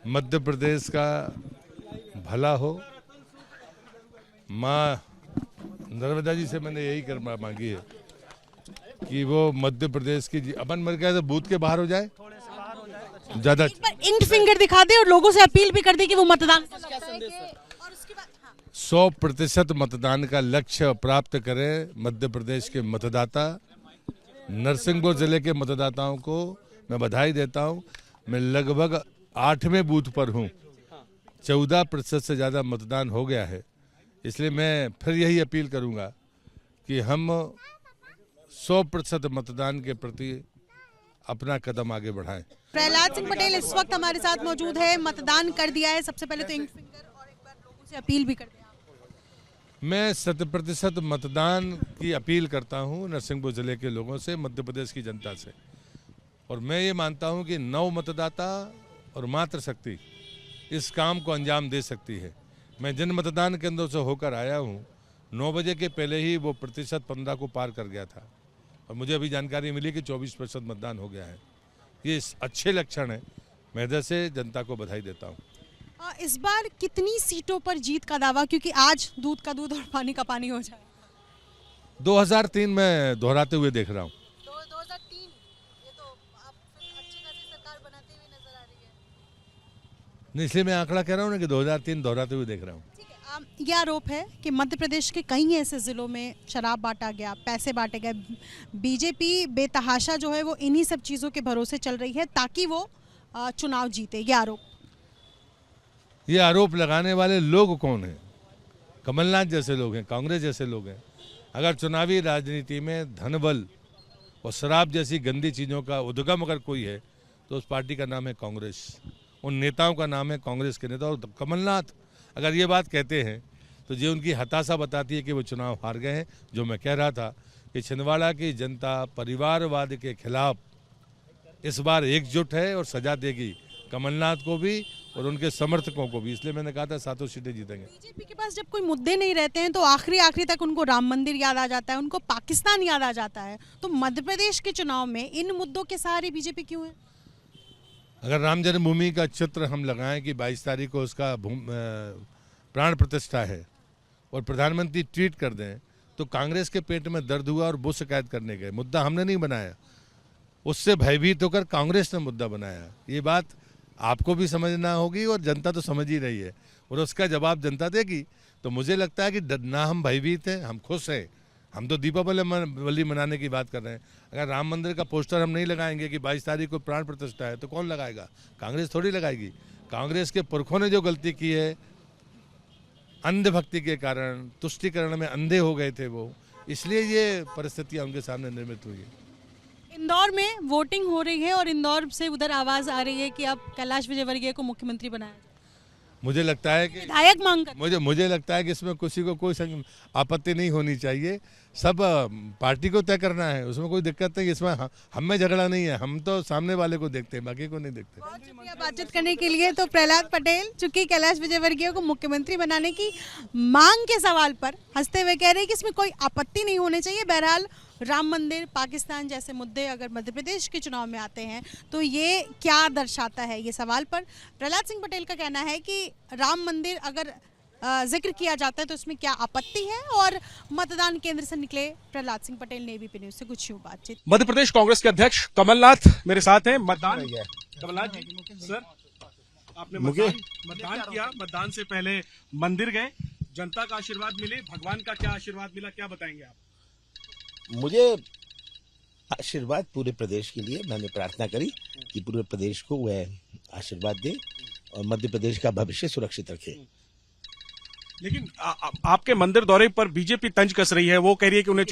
मध्य प्रदेश का भला हो। माँ नर्मदा जी से मैंने यही कर मांगी है कि वो मध्य प्रदेश की अपन मर गया तो बूथ के बाहर हो जाए ज्यादा। इंक फिंगर दिखा दे और लोगों से अपील भी कर दे कि वो मतदान करें। 100% मतदान का लक्ष्य प्राप्त करें मध्य प्रदेश के मतदाता। नरसिंहपुर जिले के मतदाताओं को मैं बधाई देता हूं। मैं लगभग 8वें बूथ पर हूं। 14% से ज़्यादा मतदान हो गया है। इसलिए मैं फिर यही अपील करूंगा कि हम 100% मतदान के प्रति अपना कदम आगे बढ़ाएं। प्रहलाद सिंह पटेल इस वक्त हमारे साथ मौजूद है। मतदान कर दिया है। सबसे पहले तो इंक फिंगर और एक बार लोगों से अपील भी कर दें आप। मैं 100% मतदान की अपील करता हूं नरसिंहपुर जिले के लोगों से, मध्य प्रदेश की जनता से। और मैं ये मानता हूं कि 9 मतदाता और मातृशक्ति इस काम को अंजाम दे सकती है। मैं जिन मतदान केंद्रों से होकर आया हूं 9 बजे के पहले ही वो प्रतिशत 15 को पार कर गया था और मुझे अभी जानकारी मिली कि 24% मतदान हो गया है। ये अच्छे लक्षण है। मैं इधर से जनता को बधाई देता हूँ। इस बार कितनी सीटों पर जीत का दावा, क्योंकि आज दूध का दूध और पानी का पानी हो जाए? 2003 में दोहराते हुए देख रहा हूँ। 2003 ये तो आप अच्छी खासी सरकार बनाते हुए नजर आ रही है। नहीं, इसलिए मैं आंकड़ा कह रहा हूँ ना कि 2003 दोहराते हुए देख रहा हूँ। ठीक है। यह आरोप है कि मध्य प्रदेश के कई ऐसे जिलों में शराब बांटा गया, पैसे बांटे गए। बीजेपी बेतहाशा जो है वो इन्हीं सब चीज़ों के भरोसे चल रही है ताकि वो चुनाव जीते। ये आरोप लगाने वाले लोग कौन हैं? कमलनाथ जैसे लोग हैं, कांग्रेस जैसे लोग हैं। अगर चुनावी राजनीति में धन बल और शराब जैसी गंदी चीज़ों का उद्गम अगर कोई है तो उस पार्टी का नाम है कांग्रेस। उन नेताओं का नाम है कांग्रेस के नेता। और कमलनाथ अगर ये बात कहते हैं तो ये उनकी हताशा बताती है कि वो चुनाव हार गए हैं। जो मैं कह रहा था कि छिंदवाड़ा की जनता परिवारवाद के खिलाफ इस बार एकजुट है और सजा देगी कमलनाथ को भी और उनके समर्थकों को भी। इसलिए मैंने कहा था 7 सीटें जीतेंगे। बीजेपी के पास जब कोई मुद्दे नहीं रहते हैं तो आखिरी तक उनको राम मंदिर याद आ जाता है, उनको पाकिस्तान याद आ जाता है। तो मध्य प्रदेश के चुनाव में इन मुद्दों के सहारे बीजेपी क्यों है? अगर राम जन्मभूमि का चित्र हम लगाएं कि 22 तारीख को उसका प्राण प्रतिष्ठा है और प्रधानमंत्री ट्वीट कर दें तो कांग्रेस के पेट में दर्द हुआ और वो शिकायत करने गए। मुद्दा हमने नहीं बनाया, उससे भयभीत होकर कांग्रेस ने मुद्दा बनाया। ये बात आपको भी समझना होगी और जनता तो समझ ही रही है और उसका जवाब जनता देगी। तो मुझे लगता है कि ना हम भयभीत हैं, हम खुश हैं। हम तो दीपावली मनाने की बात कर रहे हैं। अगर राम मंदिर का पोस्टर हम नहीं लगाएंगे कि 22 तारीख को प्राण प्रतिष्ठा है तो कौन लगाएगा? कांग्रेस थोड़ी लगाएगी। कांग्रेस के पुरखों ने जो गलती की है, अंधभक्ति के कारण, तुष्टीकरण में अंधे हो गए थे वो, इसलिए ये परिस्थितियाँ उनके सामने निर्मित हुई है। इंदौर में वोटिंग हो रही है और इंदौर से उधर आवाज आ रही है कि अब कैलाश विजयवर्गीय को मुख्यमंत्री बनाया जाए। मुझे लगता है कि विधायक मांग कर मुझे लगता है कि इसमें किसी को कोई आपत्ति नहीं होनी चाहिए। सब पार्टी को तय करना है, उसमें कोई दिक्कत नहीं। इसमें हम में झगड़ा नहीं है। हम तो सामने वाले को देखते हैं, बाकी को नहीं देखते। बहुत शुक्रिया बातचीत करने के लिए। तो प्रहलाद पटेल चूंकि कैलाश विजयवर्गीय को मुख्यमंत्री बनाने की मांग के सवाल पर हंसते हुए कह रहे हैं कि इसमें कोई आपत्ति नहीं होनी चाहिए। बहरहाल राम मंदिर, पाकिस्तान जैसे मुद्दे अगर मध्य प्रदेश के चुनाव में आते हैं तो ये क्या दर्शाता है? ये सवाल पर प्रहलाद सिंह पटेल का कहना है कि राम मंदिर अगर जिक्र किया जाता है तो इसमें क्या आपत्ति है। और मतदान केंद्र से निकले प्रहलाद सिंह पटेल ने एबीपी न्यूज से कुछ यूं बातचीत। मध्य प्रदेश कांग्रेस के अध्यक्ष कमलनाथ मेरे साथ हैं। मतदान कमलनाथ जी, सर आपने मतदान किया, मतदान से पहले मंदिर गए, जनता का आशीर्वाद मिले, भगवान का क्या आशीर्वाद मिला, क्या बताएंगे आप? मुझे आशीर्वाद पूरे प्रदेश के लिए, मैंने प्रार्थना करी कि पूरे प्रदेश को वह आशीर्वाद दे और मध्य प्रदेश का भविष्य सुरक्षित रखे। लेकिन आपके मंदिर दौरे पर बीजेपी तंज कस रही है। वो कह रही है कि उन्हें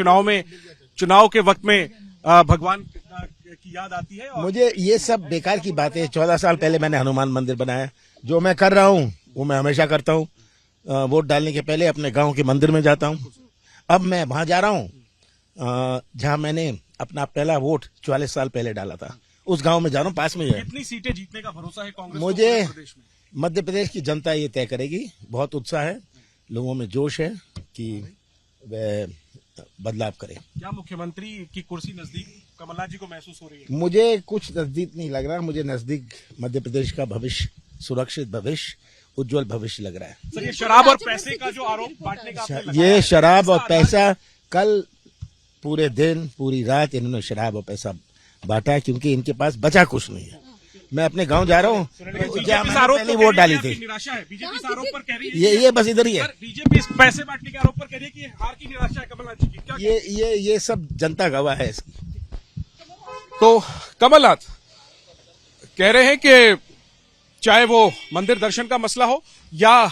चुनाव के वक्त में भगवान की याद आती है। मुझे ये सब बेकार की बातें। 14 साल पहले मैंने हनुमान मंदिर बनाया। जो मैं कर रहा हूँ वो मैं हमेशा करता हूँ। वोट डालने के पहले अपने गाँव के मंदिर में जाता हूँ। अब मैं वहां जा रहा हूँ जहां मैंने अपना पहला वोट 44 साल पहले डाला था। उस गांव में जा रहा हूँ, पास में है। कितनी सीटें जीतने का भरोसा है कांग्रेस को मुझे? प्रदेश में मध्य प्रदेश की जनता ये तय करेगी। बहुत उत्साह है, लोगों में जोश है कि वह बदलाव करें। क्या मुख्यमंत्री की कुर्सी नजदीक कमलनाथ जी को महसूस हो रही है? मुझे कुछ नजदीक नहीं लग रहा। मुझे नजदीक मध्य प्रदेश का भविष्य सुरक्षित भविष्य, उज्जवल भविष्य लग रहा है। सर ये शराब और पैसे का जो आरोप बांटने का आपने लगाया ये है, शराब और इसका पैसा, कल पूरे दिन पूरी रात इन्होंने शराब और पैसा बांटा, क्योंकि इनके पास बचा कुछ नहीं है। मैं अपने गांव जा रहा हूँ, जहाँ मैंने पहली वोट डाली थी, निराशा है। बीजेपी इस आरोप पर कह रही है ये बस इधर ही है। बीजेपी इस पैसे बांटने के आरोप पर कह रही है कि हार की निराशा है कमलनाथ जी की। क्या ये सब जनता गवाह है इसकी। तो कमलनाथ कह रहे हैं कि चाहे वो मंदिर दर्शन का मसला हो या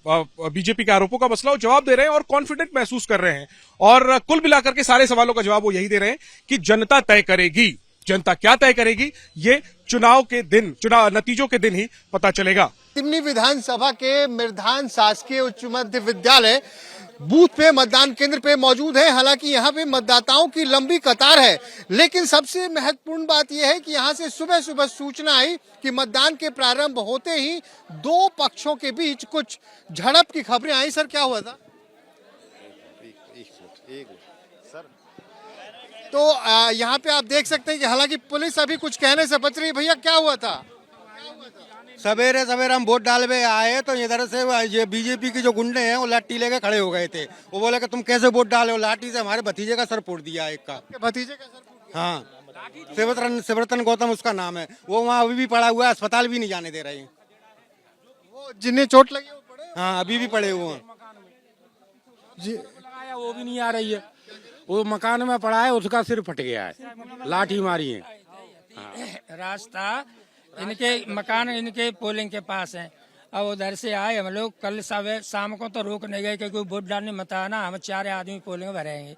बीजेपी के आरोपों का मसला हो, जवाब दे रहे हैं और कॉन्फिडेंट महसूस कर रहे हैं। और कुल मिलाकर के सारे सवालों का जवाब वो यही दे रहे हैं कि जनता तय करेगी। जनता क्या तय करेगी, ये चुनाव नतीजों के दिन ही पता चलेगा। तिमनी विधानसभा के मिर्धान शासकीय उच्च मध्य विद्यालय बूथ पे मतदान केंद्र पे मौजूद है। हालांकि यहाँ पे मतदाताओं की लंबी कतार है, लेकिन सबसे महत्वपूर्ण बात यह है कि यहाँ से सुबह सुबह सूचना आई कि मतदान के प्रारंभ होते ही दो पक्षों के बीच कुछ झड़प की खबरें आई। सर क्या हुआ था? तो यहाँ पे आप देख सकते हैं कि हालांकि पुलिस अभी कुछ कहने से बच रही है। भैया क्या हुआ था? सवेरे सवेरे हम वोट डालने आए तो इधर से ये बीजेपी के जो गुंडे हैं वो लाठी लेके खड़े हो गए थे। वो बोले कि तुम कैसे वोट डाले हो? लाठी से हमारे भतीजे का सर फोड़ दिया एक का। भतीजे का सर फोड़ दिया? हाँ, शिवरतन गौतम उसका नाम है। वो वहाँ अभी भी पड़ा हुआ है, अस्पताल भी नहीं जाने दे रहे हैं। वो जिन्हें चोट लगी वो पड़े? हाँ, अभी भी पड़े हुए हैं जी। वो भी नहीं आ रही है। वो मकान में पड़ा है, उसका सिर फट गया है, लाठी मारी है। रास्ता इनके मकान इनके पोलिंग के पास है। अब उधर से आए हम लोग, कल शाम को तो रोक नहीं गए क्योंकि वोट डालने मत आना, हम 4 आदमी पोलिंग भरेंगे।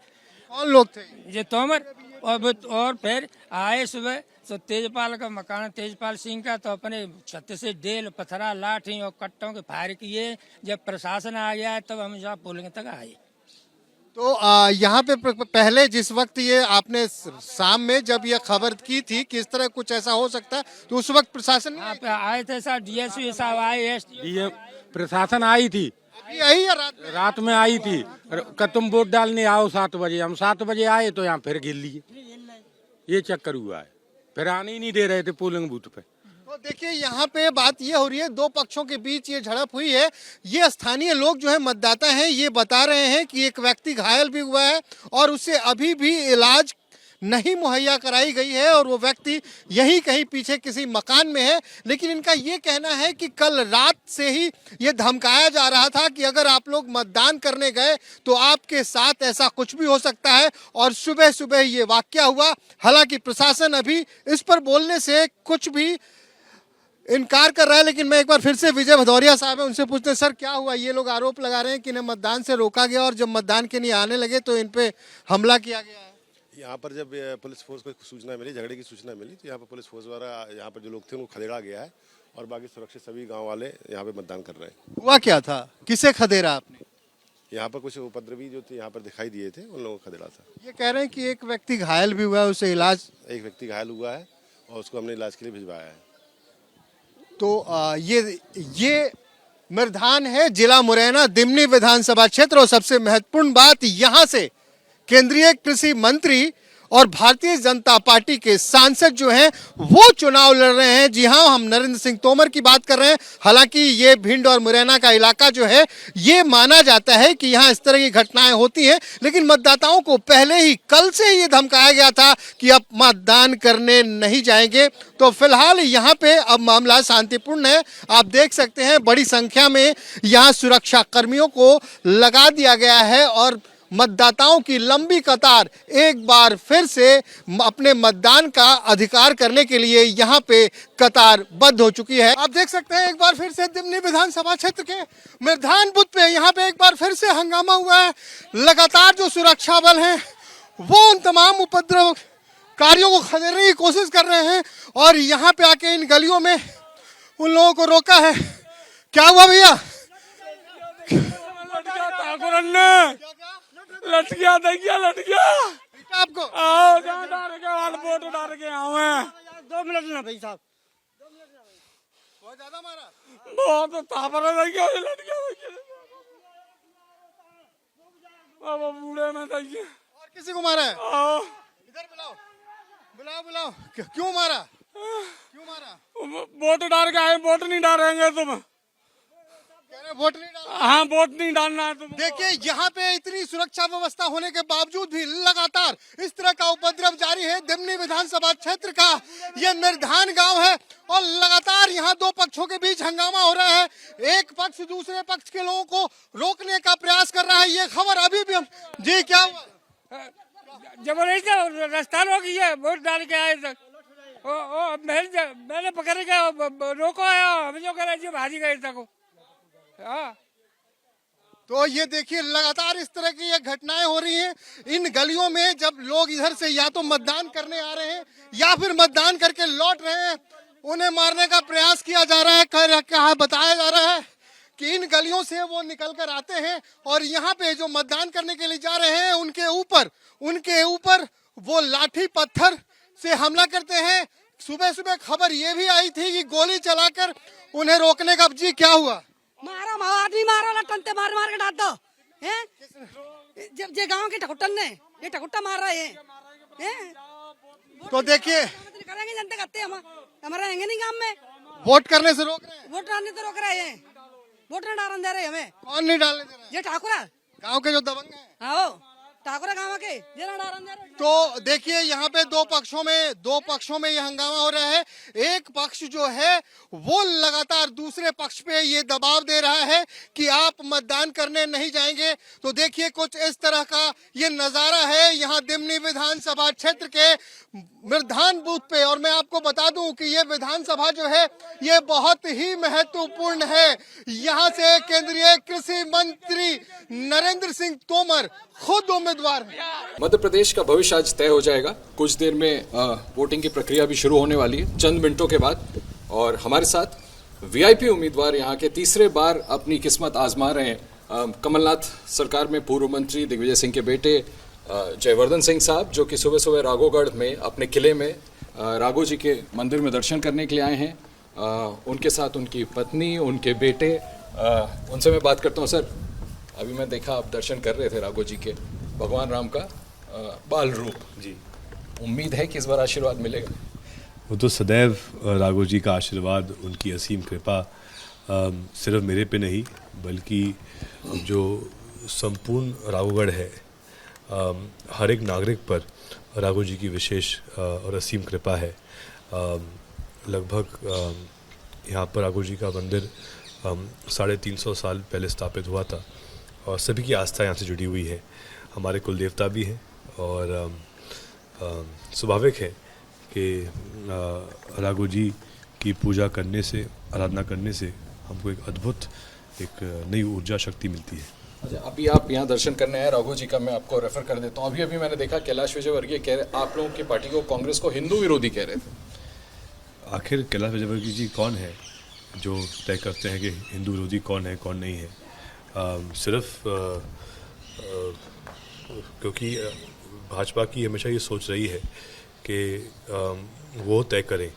कौन लोग थे? ये तोमर और फिर आए सुबह तो तेजपाल का मकान, तेजपाल सिंह का, तो अपने छत से डेल पत्थरा लाठी और कट्टों के फायर किए। जब प्रशासन आ गया तब हम यहाँ पोलिंग तक आए। तो यहाँ पे पहले जिस वक्त ये आपने शाम में जब ये खबर की थी कि इस तरह कुछ ऐसा हो सकता है, तो उस वक्त प्रशासन यहाँ पे आए थे सर, डीएसपी साहब आए, प्रशासन आई थी, आई या रात में आई थी कि तुम वोट डालने आओ 7 बजे। हम 7 बजे आए तो यहाँ फिर गिर लिए। ये चक्कर हुआ है, फिर आने ही नहीं दे रहे थे पोलिंग बूथ पे। तो देखिए यहाँ पे बात ये हो रही है, दो पक्षों के बीच ये झड़प हुई है। ये स्थानीय लोग जो है मतदाता हैं, ये बता रहे हैं कि एक व्यक्ति घायल भी हुआ है और उसे अभी भी इलाज नहीं मुहैया कराई गई है और वो व्यक्ति यहीं कहीं पीछे किसी मकान में है। लेकिन इनका ये कहना है कि कल रात से ही ये धमकाया जा रहा था कि अगर आप लोग मतदान करने गए तो आपके साथ ऐसा कुछ भी हो सकता है, और सुबह सुबह ये वाकया हुआ। हालांकि प्रशासन अभी इस पर बोलने से कुछ भी इनकार कर रहा है, लेकिन मैं एक बार फिर से विजय भदौरिया साहब है, उनसे पूछते हैं, सर क्या हुआ? ये लोग आरोप लगा रहे हैं कि इन्हें मतदान से रोका गया और जब मतदान के लिए आने लगे तो इन पे हमला किया गया है। यहाँ पर जब पुलिस फोर्स को सूचना मिली, झगड़े की सूचना मिली, तो यहाँ पर पुलिस फोर्स द्वारा यहाँ पर जो लोग थे उनको खदेड़ा गया है और बाकी सुरक्षित सभी गाँव वाले यहाँ पे मतदान कर रहे हैं। हुआ क्या था? किसे खदेड़ा आपने? यहाँ पर कुछ उपद्रवी जो थे यहाँ पर दिखाई दिए थे, उन लोगों को खदेड़ा था। ये कह रहे हैं कि एक व्यक्ति घायल भी हुआ है, उसे इलाज, एक व्यक्ति घायल हुआ है और उसको हमने इलाज के लिए भिजवाया है। तो ये मिर्धान है, जिला मुरैना, दिमनी विधानसभा क्षेत्र। और सबसे महत्वपूर्ण बात, यहाँ से केंद्रीय कृषि मंत्री और भारतीय जनता पार्टी के सांसद जो हैं वो चुनाव लड़ रहे हैं। जी हां, हम नरेंद्र सिंह तोमर की बात कर रहे हैं। हालांकि ये भिंड और मुरैना का इलाका जो है, ये माना जाता है कि यहाँ इस तरह की घटनाएं होती हैं, लेकिन मतदाताओं को पहले ही कल से ही ये धमकाया गया था कि अब मतदान करने नहीं जाएंगे। तो फिलहाल यहाँ पे अब मामला शांतिपूर्ण है। आप देख सकते हैं बड़ी संख्या में यहाँ सुरक्षा कर्मियों को लगा दिया गया है और मतदाताओं की लंबी कतार एक बार फिर से अपने मतदान का अधिकार करने के लिए यहाँ पे कतारबद्ध हो चुकी है। आप देख सकते हैं एक बार फिर से दिमनी विधानसभा क्षेत्र के मिर्धान बूथ पे यहाँ पे एक बार फिर से हंगामा हुआ है। लगातार जो सुरक्षा बल हैं वो उन तमाम उपद्रवकारियों को खदेड़ने की कोशिश कर रहे हैं और यहाँ पे आके इन गलियों में उन लोगों को रोका है। क्या हुआ भैया? लटकिया आपको आओ डाल के आओ 2 मिनट ना भाई साहब। बहुत ज्यादा मारा, बहुत तापर लटकिया बाबा बूढ़े में और किसी को मारा है? इधर बुलाओ। क्यों मारा? क्यों मारा? वोट डाल के आए, वोट नहीं डालेंगे तुम। कह रहे वोट नहीं डाल। हाँ, वोट नहीं डालना है तुम। देखिए यहाँ पे इतनी सुरक्षा व्यवस्था होने के बावजूद भी लगातार इस तरह का उपद्रव जारी है। दिमनी विधानसभा क्षेत्र का ये निर्धान गांव है और लगातार यहाँ दो पक्षों के बीच हंगामा हो रहा है। एक पक्ष दूसरे पक्ष के लोगों को रोकने का प्रयास कर रहा है। ये खबर अभी भी जी क्या हुआ? जबरदस्ती रास्ता रोक है, वोट डाल के आए तक मैंने पकड़ के रोको है, हम जो करे जो भाजी गए तक। हाँ, तो ये देखिए लगातार इस तरह की ये घटनाएं हो रही हैं इन गलियों में। जब लोग इधर से या तो मतदान करने आ रहे हैं या फिर मतदान करके लौट रहे हैं, उन्हें मारने का प्रयास किया जा रहा है। कहा बताया जा रहा है कि इन गलियों से वो निकल कर आते हैं और यहाँ पे जो मतदान करने के लिए जा रहे हैं उनके ऊपर वो लाठी पत्थर से हमला करते हैं। सुबह सुबह खबर ये भी आई थी कि गोली चलाकर उन्हें रोकने का। जी क्या हुआ? मारो आदमी मारो, लटनते मार मार के डाल दो हैं। जब जे गांव के ठकुट्टन ने ये ठकुट्टा मार रहे हैं। तो देखिए करेंगे जनता करते हम हमारा रहेंगे नहीं गांव में। वोट करने से रोक रहे हैं। वोट डालने तो रोक रहे हैं, वोट नहीं डालने दे रहे हमें। कौन नहीं डालने दे रहा है? ये ठाकुरा गांव के जो दबंग हैं। हाँ ठाकुरा गांव के ये ना डालने दे रहे। तो देखिए यहाँ पे दो पक्षों में ये हंगामा हो रहा है। एक पक्ष जो है वो लगातार दूसरे पक्ष पे ये दबाव दे रहा है कि आप मतदान करने नहीं जाएंगे। तो देखिए कुछ इस तरह का ये नजारा है यहाँ दिमनी विधानसभा क्षेत्र के निर्धान बूथ पे। और मैं आपको बता दूं कि ये विधानसभा जो है ये बहुत ही महत्वपूर्ण है। यहाँ से केंद्रीय कृषि मंत्री नरेंद्र सिंह तोमर खुद उम्मीदवार हैं। मध्य प्रदेश का भविष्य आज तय हो जाएगा। कुछ देर में वोटिंग की प्रक्रिया भी शुरू होने वाली है, चंद मिनटों के बाद। और हमारे साथ वीआईपी उम्मीदवार यहाँ के तीसरे बार अपनी किस्मत आजमा रहे हैं, कमलनाथ सरकार में पूर्व मंत्री दिग्विजय सिंह के बेटे जयवर्धन सिंह साहब, जो कि सुबह सुबह राघोगढ़ में अपने किले में राघो जी के मंदिर में दर्शन करने के लिए आए हैं। उनके साथ उनकी पत्नी, उनके बेटे, उनसे मैं बात करता हूँ। सर, अभी मैं देखा आप दर्शन कर रहे थे राघो जी के, भगवान राम का बाल रूप जी। उम्मीद है कि इस बार आशीर्वाद मिलेगा? वो तो सदैव राघो जी का आशीर्वाद, उनकी असीम कृपा सिर्फ मेरे पे नहीं बल्कि जो संपूर्ण राघोगढ़ है, हर एक नागरिक पर राघो जी की विशेष और असीम कृपा है। लगभग यहाँ पर राघो जी का मंदिर 350 साल पहले स्थापित हुआ था और सभी की आस्था यहाँ से जुड़ी हुई है। हमारे कुल देवता भी हैं और स्वाभाविक है कि राघो जी की पूजा करने से, आराधना करने से हमको एक अद्भुत एक नई ऊर्जा शक्ति मिलती है। अच्छा, अभी आप यहाँ दर्शन करने आए राघो जी का, मैं आपको रेफर कर देता हूँ। अभी मैंने देखा कैलाश विजयवर्गीय कह रहे, आप लोगों की पार्टी को, कांग्रेस को हिंदू विरोधी कह रहे थे। आखिर कैलाश विजयवर्गीय जी कौन है जो तय करते हैं कि हिंदू विरोधी कौन है कौन नहीं है? सिर्फ क्योंकि भाजपा की हमेशा ये सोच रही है कि वो तय करें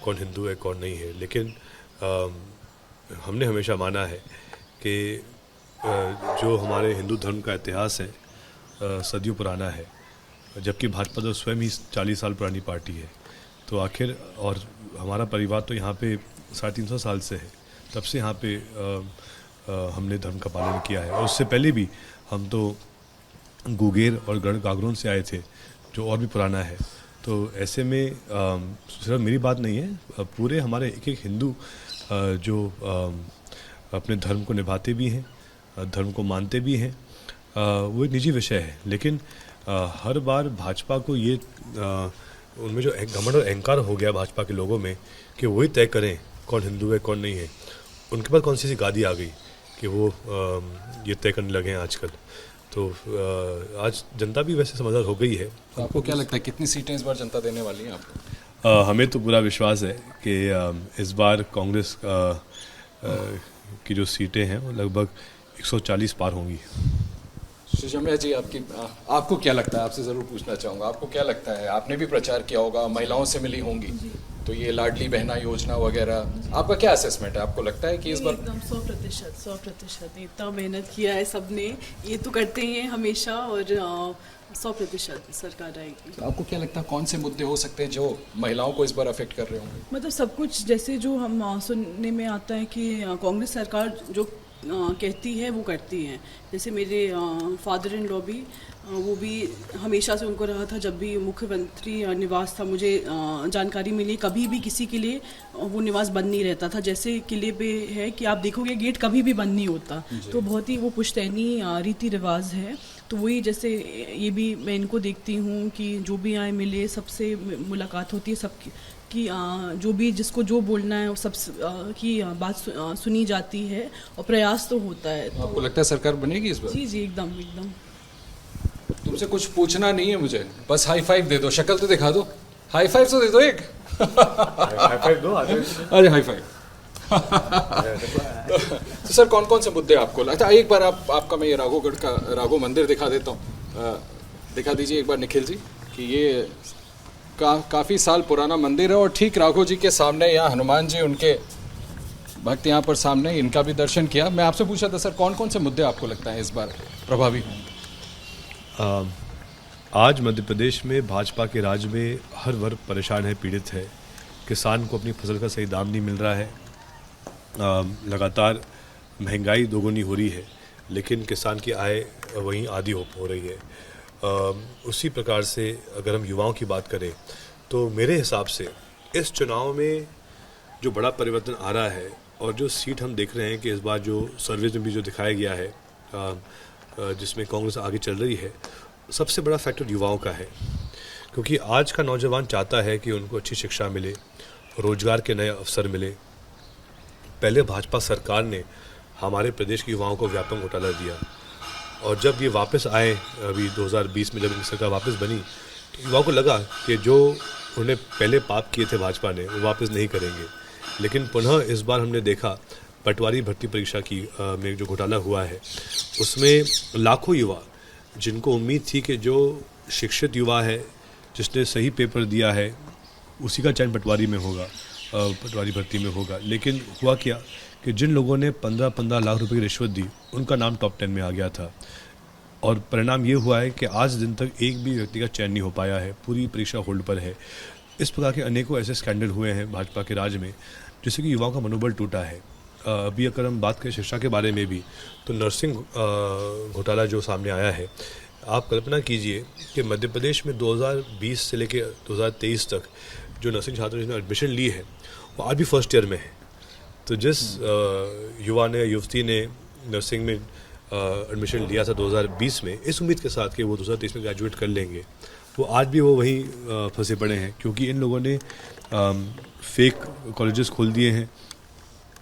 कौन हिंदू है कौन नहीं है। लेकिन हमने हमेशा माना है कि जो हमारे हिंदू धर्म का इतिहास है सदियों पुराना है, जबकि भाजपा तो स्वयं ही 40 साल पुरानी पार्टी है। तो आखिर और हमारा परिवार तो यहाँ पे 350 साल से है, तब से यहाँ पे हमने धर्म का पालन किया है। और उससे पहले भी हम तो गुगेर और गढ़ गागरोन से आए थे, जो और भी पुराना है। तो ऐसे में सिर्फ मेरी बात नहीं है, पूरे हमारे एक एक हिंदू जो अपने धर्म को निभाते भी हैं, धर्म को मानते भी हैं, वो एक निजी विषय है। लेकिन हर बार भाजपा को ये उनमें जो घमंड और अहंकार हो गया भाजपा के लोगों में कि वही तय करें कौन हिंदू है कौन नहीं है। उनके पास कौन सी गादी आ गई कि वो ये तय करने लगे हैं आजकल। तो आज जनता भी वैसे समझदार हो गई है। तो आपको क्या लगता है कितनी सीटें इस बार जनता देने वाली है आपको? हमें तो पूरा विश्वास है कि इस बार कांग्रेस की जो सीटें हैं वो लगभग 140 पार होंगी। सुजम्या जी, आपको क्या लगता है? आपसे ज़रूर पूछना चाहूँगा, आपको क्या लगता है? आपने भी प्रचार किया होगा, महिलाओं से मिली होंगी, तो ये लाडली बहना योजना वगैरह, आपका क्या असेसमेंट है? आपको लगता है कि इस बार एकदम 100% इतना मेहनत किया है सबने, ये तो करते ही हैं हमेशा। और 100% सरकार आएगी। तो आपको क्या लगता है कौन से मुद्दे हो सकते हैं जो महिलाओं को इस बार अफेक्ट कर रहे होंगे? मतलब सब कुछ, जैसे जो हम सुनने में आता है कि कांग्रेस सरकार जो कहती है वो करती है। जैसे मेरे फादर इन लॉ भी वो भी हमेशा से उनको रहा था, जब भी मुख्यमंत्री निवास था मुझे जानकारी मिली कभी भी किसी के लिए वो निवास बंद नहीं रहता था। जैसे किले पे है कि आप देखोगे गेट कभी भी बंद नहीं होता, तो बहुत ही वो पुश्तैनी रीति रिवाज है। तो वही जैसे ये भी मैं इनको देखती हूँ कि जो भी आए मिले सबसे मुलाकात होती है, सबकी कि जो भी जिसको जो बोलना है वो सब की बात सुनी जाती है और प्रयास तो होता है। तो आपको लगता है सरकार बनेगी इस बार? जी जी एकदम एकदम। तुमसे कुछ पूछना नहीं है मुझे, बस हाई फाइव दे दो, शक्ल तो दिखा दो, हाई फाइव तो दे दो एक। हाई फाइव दो, अरे हाई फाइव। तो सर कौन कौन से मुद्दे आपको लगता है? एक बार आपका मैं ये राघोगढ़ का राघो मंदिर दिखा देता हूँ, दिखा दीजिए एक बार निखिल जी कि ये काफ़ी साल पुराना मंदिर है और ठीक राघो जी के सामने यहाँ हनुमान जी उनके भक्त यहाँ पर सामने, इनका भी दर्शन किया। मैं आपसे पूछा था सर कौन कौन से मुद्दे आपको लगता है इस बार प्रभावी होंगे? आज मध्य प्रदेश में भाजपा के राज में हर वर्ग परेशान है, पीड़ित है। किसान को अपनी फसल का सही दाम नहीं मिल रहा है, लगातार महंगाई दोगुनी हो रही है, लेकिन किसान की आय वहीं आधी हो रही है। उसी प्रकार से अगर हम युवाओं की बात करें तो मेरे हिसाब से इस चुनाव में जो बड़ा परिवर्तन आ रहा है और जो सीट हम देख रहे हैं कि इस बार जो सर्वे में भी जो दिखाया गया है जिसमें कांग्रेस आगे चल रही है, सबसे बड़ा फैक्टर युवाओं का है। क्योंकि आज का नौजवान चाहता है कि उनको अच्छी शिक्षा मिले, रोजगार के नए अवसर मिले। पहले भाजपा सरकार ने हमारे प्रदेश के युवाओं को व्यापक घोटाला दिया और जब ये वापस आए अभी 2020 में जब इनकी सरकार वापस बनी तो युवाओं को लगा कि जो उन्होंने पहले पाप किए थे भाजपा ने वो वापस नहीं करेंगे। लेकिन पुनः इस बार हमने देखा पटवारी भर्ती परीक्षा की में जो घोटाला हुआ है उसमें लाखों युवा जिनको उम्मीद थी कि जो शिक्षित युवा है जिसने सही पेपर दिया है उसी का चयन पटवारी में होगा, पटवारी भर्ती में होगा, लेकिन हुआ क्या कि जिन लोगों ने 15-15 लाख रुपए की रिश्वत दी उनका नाम टॉप 10 में आ गया था। और परिणाम ये हुआ है कि आज दिन तक एक भी व्यक्ति का चयन नहीं हो पाया है, पूरी परीक्षा होल्ड पर है। इस प्रकार के अनेकों ऐसे स्कैंडल हुए हैं भाजपा के राज में जिससे कि युवाओं का मनोबल टूटा है। अभी अगर हम बात करें शिक्षा के बारे में भी तो नर्सिंग घोटाला जो सामने आया है, आप कल्पना कीजिए कि मध्य प्रदेश में 2020 से लेकर 2023 तक जो नर्सिंग छात्र जिन्होंने एडमिशन ली है वो आज भी फर्स्ट ईयर में है। तो जिस युवा ने युवती ने नर्सिंग में एडमिशन लिया था 2020 में इस उम्मीद के साथ कि वो 2023 में ग्रेजुएट कर लेंगे, वो आज भी वो वहीं फंसे पड़े हैं क्योंकि इन लोगों ने फेक कॉलेजेस खोल दिए हैं।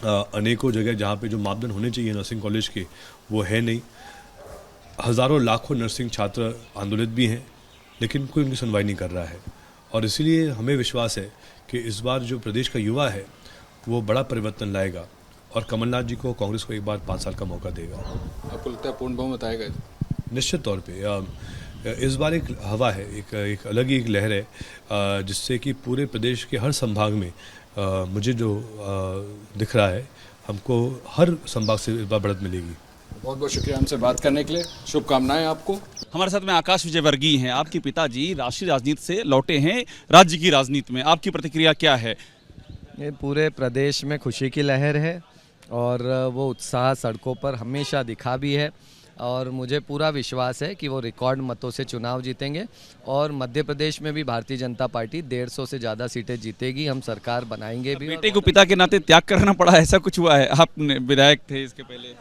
अनेकों जगह जहाँ पे जो मापदंड होने चाहिए नर्सिंग कॉलेज के वो है नहीं। हज़ारों लाखों नर्सिंग छात्र आंदोलित भी हैं लेकिन कोई उनकी सुनवाई नहीं कर रहा है। और इसीलिए हमें विश्वास है कि इस बार जो प्रदेश का युवा है वो बड़ा परिवर्तन लाएगा और कमलनाथ जी को कांग्रेस को एक बार 5 साल का मौका देगा। आपको लगता है पूर्ण बहुमत आएगा? निश्चित तौर पे इस बार एक हवा है, एक अलग ही एक लहर है जिससे कि पूरे प्रदेश के हर संभाग में मुझे जो दिख रहा है हमको हर संभाग से इस बार बढ़त मिलेगी। बहुत बहुत शुक्रिया हमसे बात करने के लिए, शुभकामनाएं आपको। हमारे साथ में आकाश विजयवर्गीय हैं। आपके पिताजी राष्ट्रीय राजनीति से लौटे हैं राज्य की राजनीति में, आपकी प्रतिक्रिया क्या है? ये पूरे प्रदेश में खुशी की लहर है और वो उत्साह सड़कों पर हमेशा दिखा भी है और मुझे पूरा विश्वास है कि वो रिकॉर्ड मतों से चुनाव जीतेंगे और मध्य प्रदेश में भी भारतीय जनता पार्टी 150 से ज़्यादा सीटें जीतेगी। हम सरकार बनाएंगे भी। बेटे को पिता के नाते त्याग करना पड़ा, ऐसा कुछ हुआ है? आप विधायक थे इसके पहले?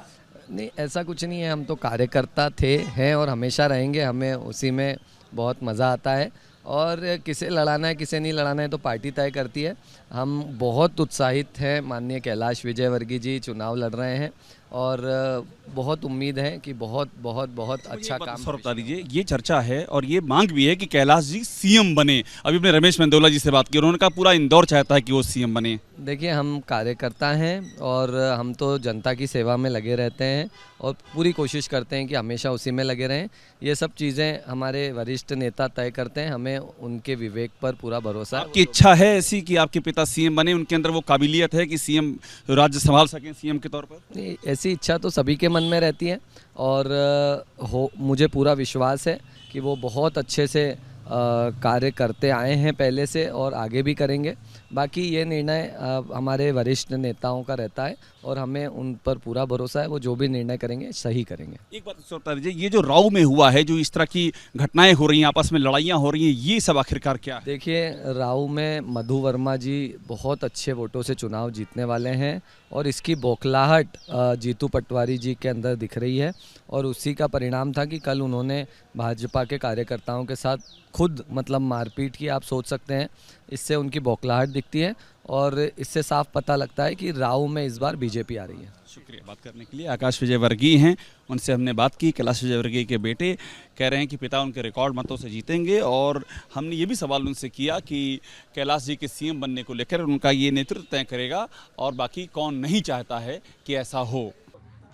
नहीं, ऐसा कुछ नहीं है। हम तो कार्यकर्ता थे, हैं और हमेशा रहेंगे। हमें उसी में बहुत मज़ा आता है और किसे लड़ाना है किसे नहीं लड़ाना है तो पार्टी तय करती है। हम बहुत उत्साहित हैं, माननीय कैलाश विजयवर्गीय जी चुनाव लड़ रहे हैं और बहुत उम्मीद है कि बहुत बहुत बहुत अच्छा काम। सर बता दीजिए, ये चर्चा है और ये मांग भी है कि कैलाश जी सीएम बने। अभी अपने रमेश मेंदोला जी से बात की, उन्होंने कहा पूरा इंदौर चाहता है कि वो सीएम बने। देखिए, हम कार्यकर्ता हैं और हम तो जनता की सेवा में लगे रहते हैं और पूरी कोशिश करते हैं कि हमेशा उसी में लगे रहें। ये सब चीज़ें हमारे वरिष्ठ नेता तय करते हैं, हमें उनके विवेक पर पूरा भरोसा है। आपकी इच्छा है ऐसी कि आपके पिता सीएम बने, उनके अंदर वो काबिलियत है कि सीएम राज्य संभाल सकें सीएम के तौर पर? ऐसी इच्छा तो सभी के मन में रहती है और मुझे पूरा विश्वास है कि वो बहुत अच्छे से कार्य करते आए हैं पहले से और आगे भी करेंगे। बाकी ये निर्णय हमारे वरिष्ठ नेताओं का रहता है और हमें उन पर पूरा भरोसा है, वो जो भी निर्णय करेंगे सही करेंगे। एक बात बता दीजिए, ये जो राव में हुआ है, जो इस तरह की घटनाएं हो रही हैं, आपस में लड़ाइयां हो रही हैं, ये सब आखिरकार क्या है? देखिए, राव में मधु वर्मा जी बहुत अच्छे वोटों से चुनाव जीतने वाले हैं और इसकी बौखलाहट जीतू पटवारी जी के अंदर दिख रही है और उसी का परिणाम था कि कल उन्होंने भाजपा के कार्यकर्ताओं के साथ खुद मतलब मारपीट की। आप सोच सकते हैं, इससे उनकी बौखलाहट दिखती है और इससे साफ पता लगता है कि राव में इस बार बीजेपी आ रही है। शुक्रिया बात करने के लिए। आकाश विजयवर्गीय हैं, उनसे हमने बात की। कैलाश विजयवर्गीय के बेटे कह रहे हैं कि पिता उनके रिकॉर्ड मतों से जीतेंगे और हमने ये भी सवाल उनसे किया कि कैलाश जी के सीएम बनने को लेकर उनका ये नेतृत्व तय करेगा और बाकी कौन नहीं चाहता है कि ऐसा हो।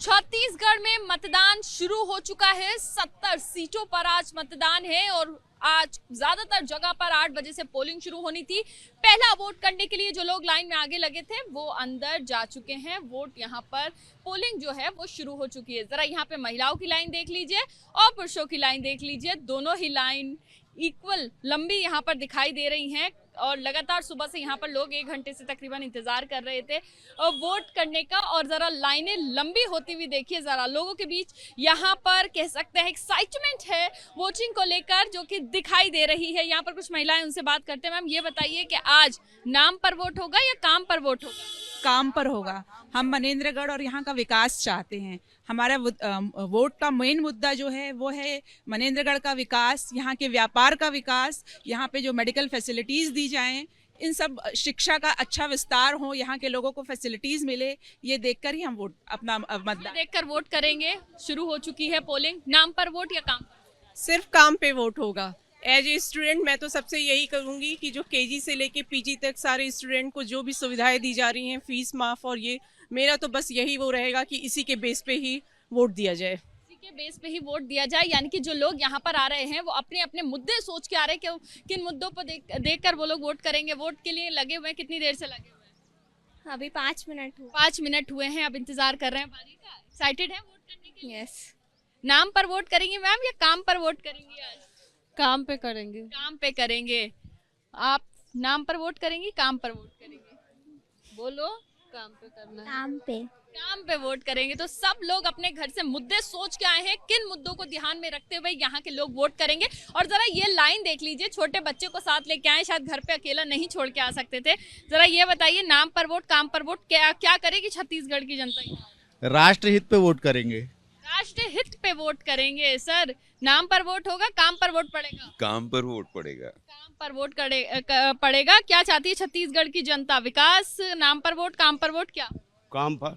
छत्तीसगढ़ में मतदान शुरू हो चुका है। 70 सीटों पर आज मतदान है और आज ज्यादातर जगह पर 8 बजे से पोलिंग शुरू होनी थी। पहला वोट करने के लिए जो लोग लाइन में आगे लगे थे वो अंदर जा चुके हैं। वोट यहाँ पर पोलिंग जो है वो शुरू हो चुकी है। जरा यहाँ पे महिलाओं की लाइन देख लीजिए और पुरुषों की लाइन देख लीजिए। दोनों ही लाइन इक्वल लंबी यहाँ पर दिखाई दे रही हैं और लगातार सुबह से यहाँ पर लोग 1 घंटे से तकरीबन इंतजार कर रहे थे वोट करने का। और जरा लाइनें लंबी होती हुई देखिए, जरा लोगों के बीच यहाँ पर कह सकते हैं एक्साइटमेंट है वोटिंग को लेकर जो कि दिखाई दे रही है। यहाँ पर कुछ महिलाएं, उनसे बात करते हैं। मैम, ये बताइए कि आज नाम पर वोट होगा या काम पर वोट होगा? काम पर होगा। हम मनेंद्रगढ़ और यहाँ का विकास चाहते हैं। हमारा वोट का मेन मुद्दा जो है वो है मनेंद्रगढ़ का विकास, यहाँ के व्यापार का विकास, यहाँ पे जो मेडिकल फैसिलिटीज दी जाएं, इन सब शिक्षा का अच्छा विस्तार हो, यहाँ के लोगों को फैसिलिटीज मिले, ये देखकर ही हम वोट अपना मतदान देखकर वोट करेंगे। शुरू हो चुकी है पोलिंग। नाम पर वोट या काम? सिर्फ काम पे वोट होगा। एज ए स्टूडेंट मैं तो सबसे यही करूंगी कि जो केजी से लेके पीजी तक सारे स्टूडेंट को जो भी सुविधाएं दी जा रही हैं, फीस माफ, और ये मेरा तो बस यही वो रहेगा कि इसी के बेस पे ही वोट दिया जाए। इसी के बेस पे ही वोट दिया जाए, यानी कि जो लोग यहाँ पर आ रहे हैं वो अपने अपने मुद्दे सोच के आ रहे हैं कि किन मुद्दों पर देखकर वो लोग वोट करेंगे। वोट के लिए लगे हुए हैं। कितनी देर से लगे हुए हैं? अभी 5 मिनट हुए। 5 मिनट हुए हैं, अब इंतजार कर रहे हैं बारी का। एक्साइटेड है वोट करने के लिए? यस। नाम पर वोट करेंगे मैम या काम पर वोट करेंगे? आज काम पे करेंगे। काम पे करेंगे। आप नाम पर वोट करेंगी, काम पर वोट करेंगे? बोलो। काम पे करना है। काम पे। काम पे वोट करेंगे। तो सब लोग अपने घर से मुद्दे सोच के आए हैं, किन मुद्दों को ध्यान में रखते हुए यहाँ के लोग वोट करेंगे। और जरा ये लाइन देख लीजिए, छोटे बच्चे को साथ लेके आए, शायद घर पे अकेला नहीं छोड़ के आ सकते थे। जरा ये बताइए, नाम पर वोट, काम पर वोट, क्या करेगी छत्तीसगढ़ की जनता? राष्ट्रहित पे वोट करेंगे। राष्ट्रहित पे वोट करेंगे। सर, नाम पर वोट होगा, काम पर वोट पड़ेगा? काम पर वोट पड़ेगा। काम पर वोट पड़ेगा। क्या चाहती है छत्तीसगढ़ की जनता? विकास, नाम पर वोट, काम पर वोट? क्या काम पर?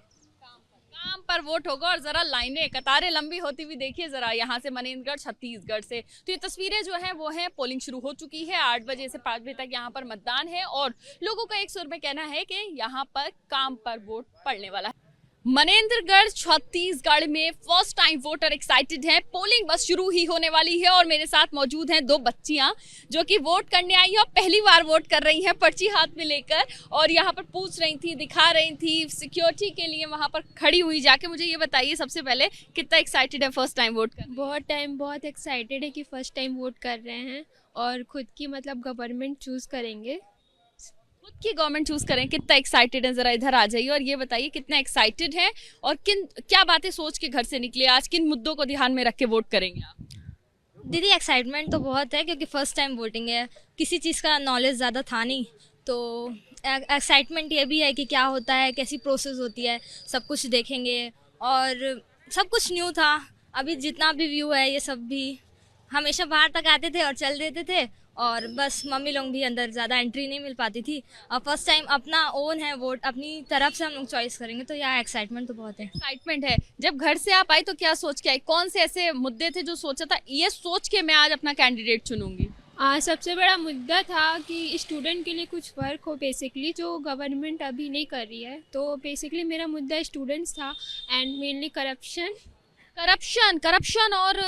काम पर वोट होगा। और जरा लाइनें, कतारें लंबी होती हुई देखिए जरा यहाँ से मनेंद्रगढ़ छत्तीसगढ़ से। तो ये तस्वीरें जो हैं वो हैं, पोलिंग शुरू हो चुकी है। 8 बजे से 5 बजे तक यहाँ पर मतदान है और लोगों का एक सुर में कहना है कि यहाँ पर काम पर वोट पड़ने वाला है। मनेंद्रगढ़ छत्तीसगढ़ में फर्स्ट टाइम वोटर एक्साइटेड हैं। पोलिंग बस शुरू ही होने वाली है और मेरे साथ मौजूद हैं 2 बच्चियां जो कि वोट करने आई हैं और पहली बार वोट कर रही हैं, पर्ची हाथ में लेकर। और यहाँ पर पूछ रही थी, दिखा रही थी, सिक्योरिटी के लिए वहाँ पर खड़ी हुई जाके। मुझे ये बताइए सबसे पहले, कितना एक्साइटेड है फर्स्ट टाइम वोट कर? बहुत एक्साइटेड है कि फर्स्ट टाइम वोट कर रहे हैं और खुद की मतलब गवर्नमेंट चूज करेंगे। खुद की गवर्नमेंट चूज करें, कितना एक्साइटेड है? जरा इधर आ जाइए और ये बताइए कितना एक्साइटेड है और क्या बातें सोच के घर से निकले, आज किन मुद्दों को ध्यान में रख के वोट करेंगे आप? दीदी, एक्साइटमेंट तो बहुत है क्योंकि फर्स्ट टाइम वोटिंग है, किसी चीज़ का नॉलेज ज़्यादा था नहीं, तो एक्साइटमेंट ये भी है कि क्या होता है, कैसी प्रोसेस होती है, सब कुछ देखेंगे और सब कुछ न्यू था। अभी जितना भी व्यू है ये सब भी, हमेशा बाहर तक आते थे और चल देते थे और बस मम्मी लोग भी अंदर ज़्यादा एंट्री नहीं मिल पाती थी। और फर्स्ट टाइम अपना ओन है वोट, अपनी तरफ से हम लोग चॉइस करेंगे, तो यहाँ एक्साइटमेंट तो बहुत है। एक्साइटमेंट है। जब घर से आप आई तो क्या सोच के आई? कौन से ऐसे मुद्दे थे जो सोचा था ये सोच के मैं आज अपना कैंडिडेट चुनूंगी? सबसे बड़ा मुद्दा था कि स्टूडेंट के लिए कुछ वर्क हो बेसिकली, जो गवर्नमेंट अभी नहीं कर रही है। तो बेसिकली मेरा मुद्दा स्टूडेंट्स था एंड मेनली करप्शन और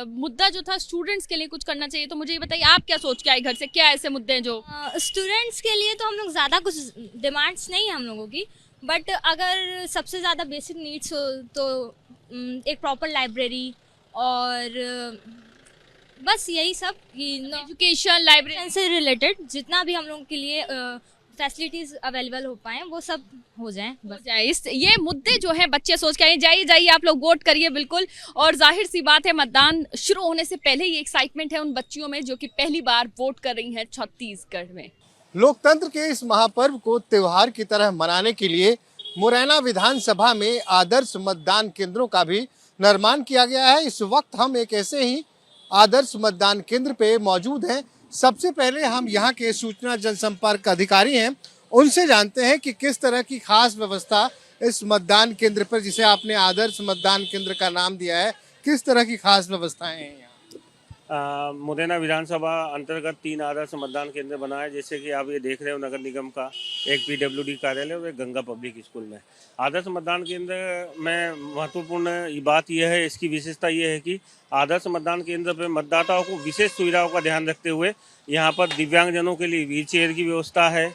मुद्दा जो था स्टूडेंट्स के लिए कुछ करना चाहिए। तो मुझे ये बताइए, आप क्या सोच के आए घर से, क्या ऐसे मुद्दे हैं जो स्टूडेंट्स के लिए? तो हम लोग ज़्यादा कुछ डिमांड्स नहीं है हम लोगों की, बट अगर सबसे ज़्यादा बेसिक नीड्स हो तो एक प्रॉपर लाइब्रेरी और बस यही सब एजुकेशन, लाइब्रेरी से रिलेटेड जितना भी हम लोगों के लिए फैसिलिटीज अवेलेबल हो पाए वो सब हो जाएं बस। ये मुद्दे जो हैं बच्चे सोच के आए। जाइए आप लोग वोट करिए बिल्कुल। और जाहिर सी बात है मतदान शुरू होने से पहले ही एक्साइटमेंट है उन बच्चियों में जो कि पहली बार वोट कर रही हैं छत्तीसगढ़ में। लोकतंत्र के इस महापर्व को त्योहार की तरह मनाने के लिए मुरैना विधानसभा में आदर्श मतदान केंद्रों का भी निर्माण किया गया है। इस वक्त हम एक ऐसे ही आदर्श मतदान केंद्र पे मौजूद हैं। सबसे पहले हम यहाँ के सूचना जनसंपर्क अधिकारी हैं, उनसे जानते हैं कि किस तरह की खास व्यवस्था इस मतदान केंद्र पर, जिसे आपने आदर्श मतदान केंद्र का नाम दिया है, किस तरह की खास व्यवस्थाएं हैं यहाँ? मुरैना विधानसभा अंतर्गत 3 आदर्श मतदान केंद्र बना है। जैसे कि आप ये देख रहे हो, नगर निगम का एक PWD कार्यालय और एक गंगा पब्लिक स्कूल में। आदर्श मतदान केंद्र में महत्वपूर्ण बात यह है, इसकी विशेषता ये है कि आदर्श मतदान केंद्र पर मतदाताओं को विशेष सुविधाओं का ध्यान रखते हुए यहाँ पर दिव्यांगजनों के लिए व्हील चेयर की व्यवस्था है,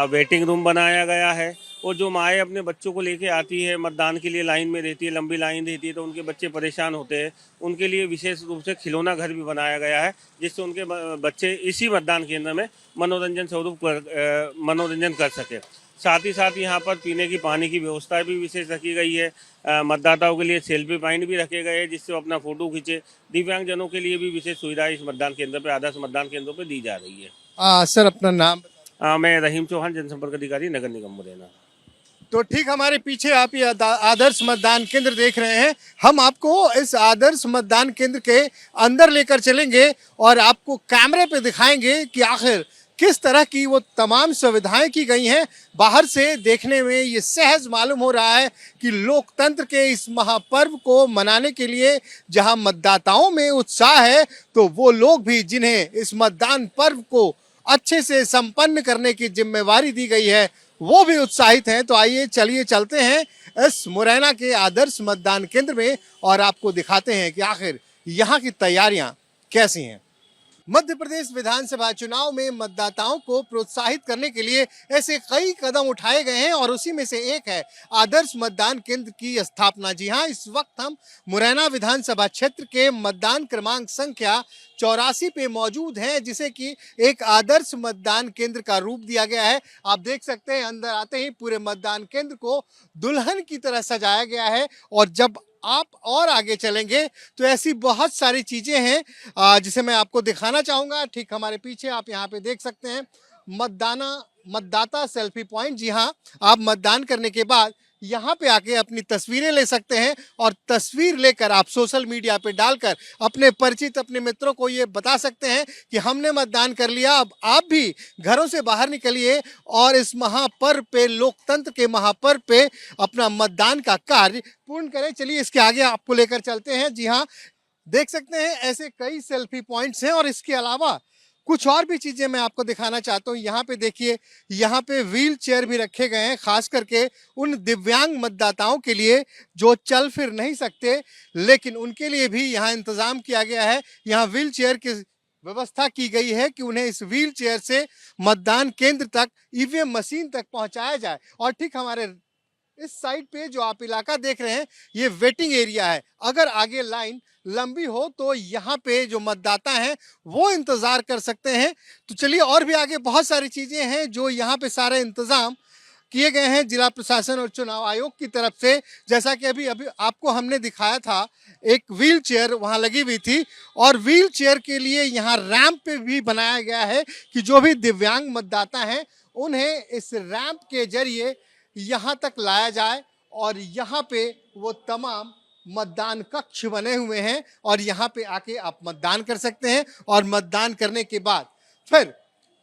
वेटिंग रूम बनाया गया है। और जो माएँ अपने बच्चों को लेके आती है, मतदान के लिए लाइन में रहती है, लंबी लाइन रहती है, तो उनके बच्चे परेशान होते हैं, उनके लिए विशेष रूप से खिलौना घर भी बनाया गया है, जिससे उनके बच्चे इसी मतदान केंद्र में मनोरंजन कर सके। साथ ही साथ यहाँ पर पीने की पानी की व्यवस्था भी विशेष रखी गई है। मतदाताओं के लिए सेल्फी पॉइंट भी रखे गए हैं, जिससे वो अपना फोटो खींचे। दिव्यांगजनों के लिए भी विशेष सुविधा इस मतदान केंद्र पर, आदर्श मतदान केंद्रों पर दी जा रही है। सर, अपना नाम? मैं रहीम चौहान, जनसंपर्क अधिकारी, नगर निगम मुरैना। तो ठीक हमारे पीछे आप ये आदर्श मतदान केंद्र देख रहे हैं। हम आपको इस आदर्श मतदान केंद्र के अंदर लेकर चलेंगे और आपको कैमरे पे दिखाएंगे कि आखिर किस तरह की वो तमाम सुविधाएं की गई हैं। बाहर से देखने में ये सहज मालूम हो रहा है कि लोकतंत्र के इस महापर्व को मनाने के लिए जहां मतदाताओं में उत्साह है, तो वो लोग भी जिन्हें इस मतदान पर्व को अच्छे से संपन्न करने की जिम्मेवारी दी गई है, वो भी उत्साहित हैं। तो आइए चलिए चलते हैं इस मुरैना के आदर्श मतदान केंद्र में और आपको दिखाते हैं कि आखिर यहाँ की तैयारियां कैसी हैं। मध्य प्रदेश विधानसभा चुनाव में मतदाताओं को प्रोत्साहित करने के लिए ऐसे कई कदम उठाए गए हैं और उसी में से एक है आदर्श मतदान केंद्र की स्थापना। जी हाँ, इस वक्त हम मुरैना विधानसभा क्षेत्र के मतदान क्रमांक संख्या 84 पे मौजूद हैं, जिसे कि एक आदर्श मतदान केंद्र का रूप दिया गया है। आप देख सकते हैं अंदर आते ही पूरे मतदान केंद्र को दुल्हन की तरह सजाया गया है। और जब आप और आगे चलेंगे तो ऐसी बहुत सारी चीजें हैं जिसे मैं आपको दिखाना चाहूंगा। ठीक हमारे पीछे आप यहाँ पे देख सकते हैं मतदाता सेल्फी पॉइंट। जी हाँ, आप मतदान करने के बाद यहाँ पे आके अपनी तस्वीरें ले सकते हैं और तस्वीर लेकर आप सोशल मीडिया पे डालकर अपने परिचित, अपने मित्रों को ये बता सकते हैं कि हमने मतदान कर लिया। अब आप भी घरों से बाहर निकलिए और इस महापर्व पे, लोकतंत्र के महापर्व पे अपना मतदान का कार्य पूर्ण करें। चलिए इसके आगे आपको लेकर चलते हैं। जी हाँ, देख सकते हैं ऐसे कई सेल्फी पॉइंट्स हैं और इसके अलावा कुछ और भी चीजें मैं आपको दिखाना चाहता हूँ। यहाँ पे देखिए, यहाँ पे व्हील चेयर भी रखे गए हैं, खास करके उन दिव्यांग मतदाताओं के लिए जो चल फिर नहीं सकते, लेकिन उनके लिए भी यहाँ इंतजाम किया गया है। यहाँ व्हील चेयर की व्यवस्था की गई है कि उन्हें इस व्हील चेयर से मतदान केंद्र तक, EVM मशीन तक पहुंचाया जाए। और ठीक हमारे इस साइड पे जो आप इलाका देख रहे हैं, ये वेटिंग एरिया है। अगर आगे लाइन लंबी हो तो यहाँ पे जो मतदाता हैं वो इंतजार कर सकते हैं। तो चलिए, और भी आगे बहुत सारी चीजें हैं जो यहाँ पे सारे इंतजाम किए गए हैं जिला प्रशासन और चुनाव आयोग की तरफ से। जैसा कि अभी आपको हमने दिखाया था, एक व्हील चेयर वहाँ लगी हुई थी और व्हील चेयर के लिए यहाँ रैंप पे भी बनाया गया है कि जो भी दिव्यांग मतदाता हैं उन्हें इस रैंप के जरिए यहाँ तक लाया जाए। और यहाँ पे वो तमाम मतदान कक्ष बने हुए हैं और यहाँ पे आके आप मतदान कर सकते हैं और मतदान करने के बाद फिर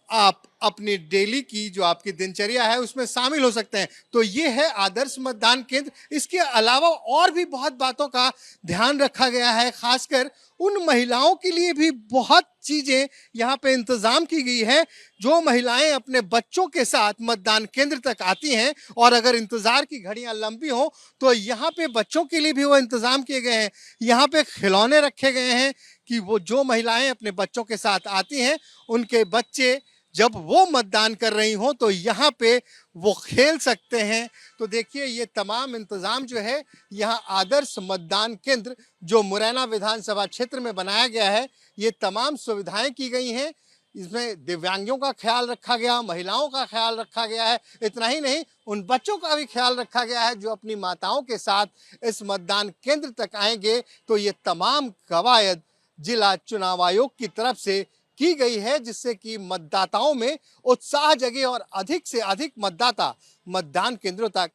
आप अपनी डेली की जो आपकी दिनचर्या है उसमें शामिल हो सकते हैं। तो ये है आदर्श मतदान केंद्र। इसके अलावा और भी बहुत बातों का ध्यान रखा गया है, खासकर उन महिलाओं के लिए भी बहुत चीजें यहाँ पे इंतजाम की गई है जो महिलाएं अपने बच्चों के साथ मतदान केंद्र तक आती हैं और अगर इंतजार की घड़ियां लंबी हो तो यहाँ पे बच्चों के लिए भी वो इंतजाम किए गए हैं। यहाँ पे खिलौने रखे गए हैं कि वो जो महिलाएं अपने बच्चों के साथ आती हैं उनके बच्चे जब वो मतदान कर रही हों तो यहाँ पे वो खेल सकते हैं। तो देखिए ये तमाम इंतजाम जो है यहाँ आदर्श मतदान केंद्र जो मुरैना विधानसभा क्षेत्र में बनाया गया है, ये तमाम सुविधाएं की गई हैं। इसमें दिव्यांगों का ख्याल रखा गया, महिलाओं का ख्याल रखा गया है। इतना ही नहीं, उन बच्चों का भी ख्याल रखा गया है जो अपनी माताओं के साथ इस मतदान केंद्र तक आएंगे। तो ये तमाम कवायद जिला चुनाव आयोग की तरफ से की गई है, जिससे कि मतदाताओं में उत्साह जगे और अधिक से अधिक मतदाता मतदान केंद्रों तक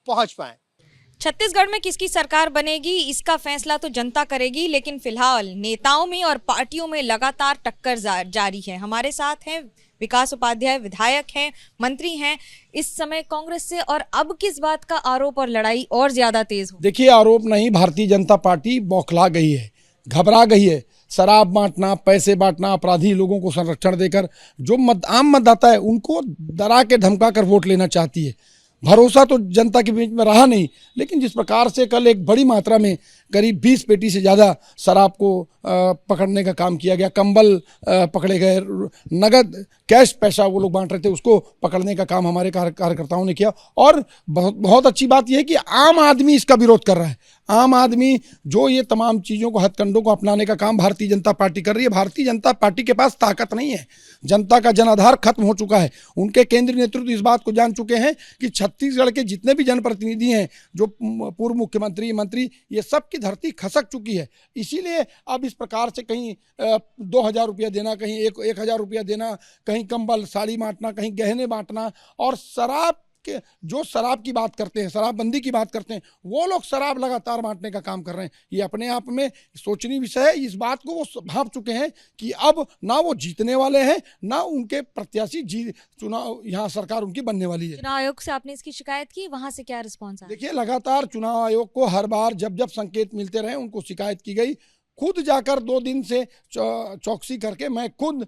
पहुंच पाएं। छत्तीसगढ़ में किसकी सरकार बनेगी इसका फैसला तो जनता करेगी, लेकिन फिलहाल नेताओं में और पार्टियों में लगातार टक्कर जारी है। हमारे साथ हैं विकास उपाध्याय, विधायक हैं, मंत्री हैं, इस समय कांग्रेस से, और अब किस बात का आरोप और लड़ाई और ज्यादा तेज हो? देखिए, आरोप नहीं, भारतीय जनता पार्टी बौखला गई है, घबरा गई है। शराब बांटना, पैसे बांटना, अपराधी लोगों को संरक्षण देकर जो आम मतदाता है उनको डरा के धमका कर वोट लेना चाहती है। भरोसा तो जनता के बीच में रहा नहीं, लेकिन जिस प्रकार से कल एक बड़ी मात्रा में करीब 20 पेटी से ज़्यादा शराब को पकड़ने का काम किया गया, कंबल पकड़े गए, नगद कैश पैसा वो लोग बांट रहे थे उसको पकड़ने का काम हमारे कार्यकर्ताओं ने किया। और बहुत अच्छी बात यह है कि आम आदमी इसका विरोध कर रहा है। आम आदमी जो ये तमाम चीज़ों को, हथकंडों को अपनाने का काम भारतीय जनता पार्टी कर रही है। भारतीय जनता पार्टी के पास ताकत नहीं है, जनता का जनाधार खत्म हो चुका है। उनके केंद्रीय नेतृत्व इस बात को जान चुके हैं कि छत्तीसगढ़ के जितने भी जनप्रतिनिधि हैं, जो पूर्व मुख्यमंत्री, मंत्री, ये सब की धरती खसक चुकी है। इसीलिए अब इस प्रकार से कहीं 2000 रुपया देना, कहीं 1000 रुपया देना, कहीं कंबल साड़ी बांटना, कहीं गहने बांटना, और जो शराब की बात करते हैं, शराबबंदी की बात करते हैं, वो लोग शराब लगातार बांटने का काम कर रहे हैं। ये अपने आप में सोचनीय विषय है। इस बात को वो भांप चुके हैं कि अब ना वो जीतने वाले हैं, ना उनके प्रत्याशी चुनाव यहाँ सरकार उनकी बनने वाली है। चुनाव आयोग से आपने इसकी शिकायत की, वहां से क्या रिस्पॉन्स आया? देखिए, लगातार चुनाव आयोग को हर बार जब संकेत मिलते रहे उनको शिकायत की गई। खुद जाकर 2 दिन से चौकसी करके मैं खुद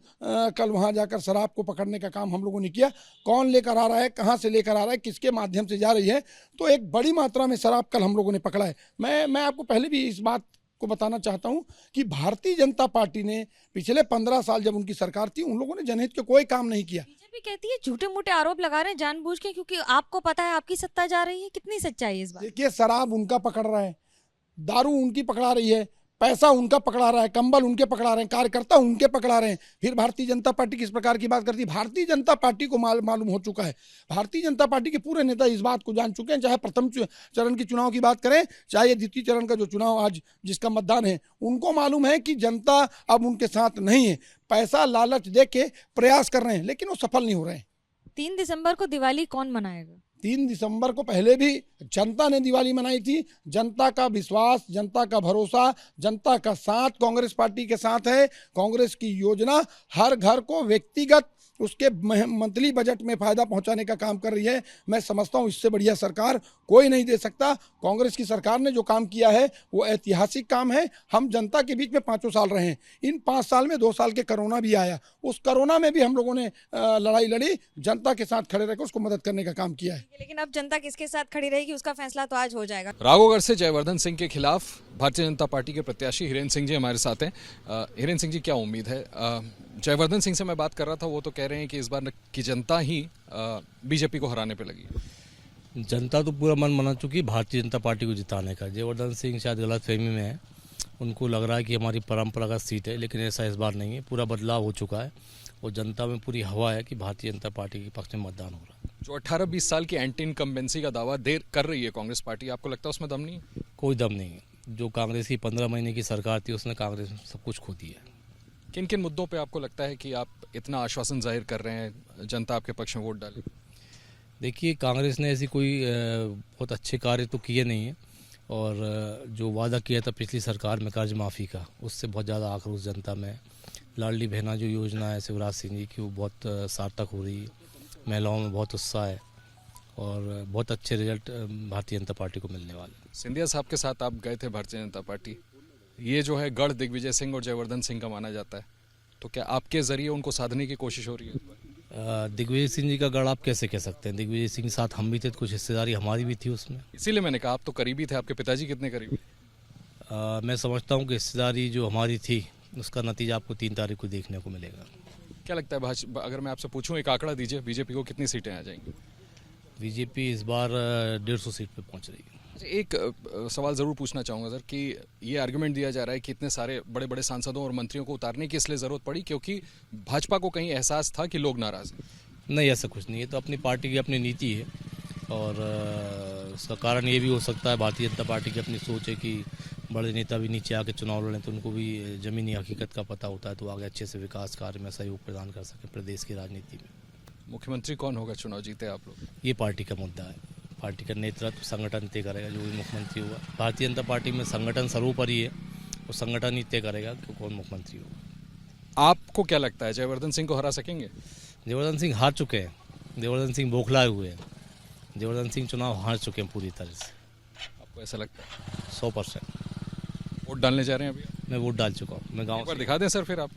कल वहां जाकर शराब को पकड़ने का काम हम लोगों ने किया। कौन लेकर आ रहा है, कहां से लेकर आ रहा है, किसके माध्यम से जा रही है, तो एक बड़ी मात्रा में शराब कल हम लोगों ने पकड़ा है। मैं आपको पहले भी इस बात को बताना चाहता हूं कि भारतीय जनता पार्टी ने पिछले 15 साल जब उनकी सरकार थी, उन लोगों ने जनहित के कोई काम नहीं किया। बीजेपी कहती है झूठे मूठे आरोप लगा रहे हैं जानबूझ के, क्योंकि आपको पता है आपकी सत्ता जा रही है। कितनी सच्चाई है इस बात? देखिए, शराब उनका पकड़ रहा है, दारू उनकी पकड़ा रही है, पैसा उनका पकड़ा रहा है, कंबल उनके पकड़ा रहे हैं, कार्यकर्ता उनके पकड़ा रहे हैं। फिर भारतीय जनता पार्टी किस प्रकार की बात करती है? भारतीय जनता पार्टी को मालूम हो चुका है। भारतीय जनता पार्टी के पूरे नेता इस बात को जान चुके हैं। चाहे प्रथम चरण की चुनाव की बात करें, चाहे द्वितीय चरण का जो चुनाव आज जिसका मतदान है, उनको मालूम है कि जनता अब उनके साथ नहीं है। पैसा लालच दे के प्रयास कर रहे हैं, लेकिन वो सफल नहीं हो रहे हैं। 3 दिसंबर को दिवाली कौन मनाएगा? 3 दिसंबर को पहले भी जनता ने दिवाली मनाई थी। जनता का विश्वास, जनता का भरोसा, जनता का साथ कांग्रेस पार्टी के साथ है। कांग्रेस की योजना हर घर को व्यक्तिगत उसके मंथली बजट में फायदा पहुंचाने का काम कर रही है। मैं समझता हूं इससे बढ़िया सरकार कोई नहीं दे सकता। कांग्रेस की सरकार ने जो काम किया है वो ऐतिहासिक काम है। हम जनता के बीच में 5 साल रहे हैं। इन 5 साल में 2 साल के कोरोना भी आया, उस कोरोना में भी हम लोगों ने लड़ाई लड़ी, जनता के साथ खड़े रहकर उसको मदद करने का काम किया है। लेकिन अब जनता किसके साथ खड़ी रहेगी उसका फैसला तो आज हो जाएगा। राघोगढ़ से जयवर्धन सिंह के खिलाफ भारतीय जनता पार्टी के प्रत्याशी हिरेन्द्र सिंह जी हमारे साथ हैं। हिरेन्द्र सिंह जी, क्या उम्मीद है? जयवर्धन सिंह से मैं बात कर रहा था, वो तो कह रहे हैं कि इस बार की जनता ही बीजेपी को हराने पे लगी। जनता तो पूरा मन बना चुकी भारतीय जनता पार्टी को जिताने का। जयवर्धन सिंह शायद गलतफहमी में है, उनको लग रहा है कि हमारी परंपरागत सीट है, लेकिन ऐसा इस बार नहीं है। पूरा बदलाव हो चुका है और जनता में पूरी हवा है कि भारतीय जनता पार्टी के पक्ष में मतदान हो रहा है। जो 18-20 साल की एंटी इनकम्बेंसी का दावा देर कर रही है कांग्रेस पार्टी, आपको लगता है उसमें दम नहीं है? कोई दम नहीं है। जो कांग्रेस की 15 महीने की सरकार थी उसने कांग्रेस में सब कुछ खो दिया। किन किन मुद्दों पे आपको लगता है कि आप इतना आश्वासन जाहिर कर रहे हैं जनता आपके पक्ष में वोट डाले? देखिए, कांग्रेस ने ऐसी कोई बहुत अच्छे कार्य तो किए नहीं है, और जो वादा किया था पिछली सरकार में कर्ज माफ़ी का, उससे बहुत ज़्यादा आक्रोश जनता में। लाडली बहना जो योजना है शिवराज सिंह जी की, वो बहुत सार्थक हो रही है। महिलाओं में बहुत उत्साह है और बहुत अच्छे रिजल्ट भारतीय जनता पार्टी को मिलने वाले। सिंधिया साहब के साथ आप गए थे भारतीय जनता पार्टी, ये जो है गढ़ दिग्विजय सिंह और जयवर्धन सिंह का माना जाता है, तो क्या आपके जरिए उनको साधने की कोशिश हो रही है? दिग्विजय सिंह जी का गढ़ आप कैसे कह सकते हैं? दिग्विजय सिंह के साथ हम भी थे, कुछ हिस्सेदारी हमारी भी थी उसमें। इसीलिए मैंने कहा आप तो करीबी थे। आपके पिताजी कितने करीबी? मैं समझता हूँ कि हिस्सेदारी जो हमारी थी उसका नतीजा आपको 3 तारीख को देखने को मिलेगा। क्या लगता है भाजपा, अगर मैं आपसे पूछूं एक आंकड़ा दीजिए, बीजेपी को कितनी सीटें आ जाएंगी? बीजेपी इस बार 150 सीट पे पहुंच रही है। एक सवाल ज़रूर पूछना चाहूँगा सर कि ये आर्गुमेंट दिया जा रहा है कि इतने सारे बड़े बड़े सांसदों और मंत्रियों को उतारने की इसलिए ज़रूरत पड़ी क्योंकि भाजपा को कहीं एहसास था कि लोग नाराज़ हैं। नहीं, ऐसा कुछ नहीं है, तो अपनी पार्टी की अपनी नीति है और उसका कारण ये भी हो सकता है भारतीय जनता पार्टी की अपनी सोच है कि बड़े नेता भी नीचे आके चुनाव लड़ें तो उनको भी ज़मीनी हकीकत का पता होता है, तो आगे अच्छे से विकास कार्य में सहयोग प्रदान कर सकें प्रदेश की राजनीति में। मुख्यमंत्री कौन होगा चुनाव जीते आप लोग? ये पार्टी का मुद्दा है, पार्टी का नेतृत्व संगठन तय करेगा जो भी मुख्यमंत्री होगा। भारतीय जनता पार्टी में संगठन सर्वोपरि है और संगठन ही तय करेगा कि कौन मुख्यमंत्री होगा। आपको क्या लगता है जयवर्धन सिंह को हरा सकेंगे? जयवर्धन सिंह हार चुके हैं, जयवर्धन सिंह बौखलाए हुए हैं, जयवर्धन सिंह चुनाव हार चुके हैं पूरी तरह से। आपको ऐसा लगता है? 100%। वोट डालने जा रहे हैं अभी? मैं वोट डाल चुका हूँ, मैं गाँव पर दिखा दें सर फिर आप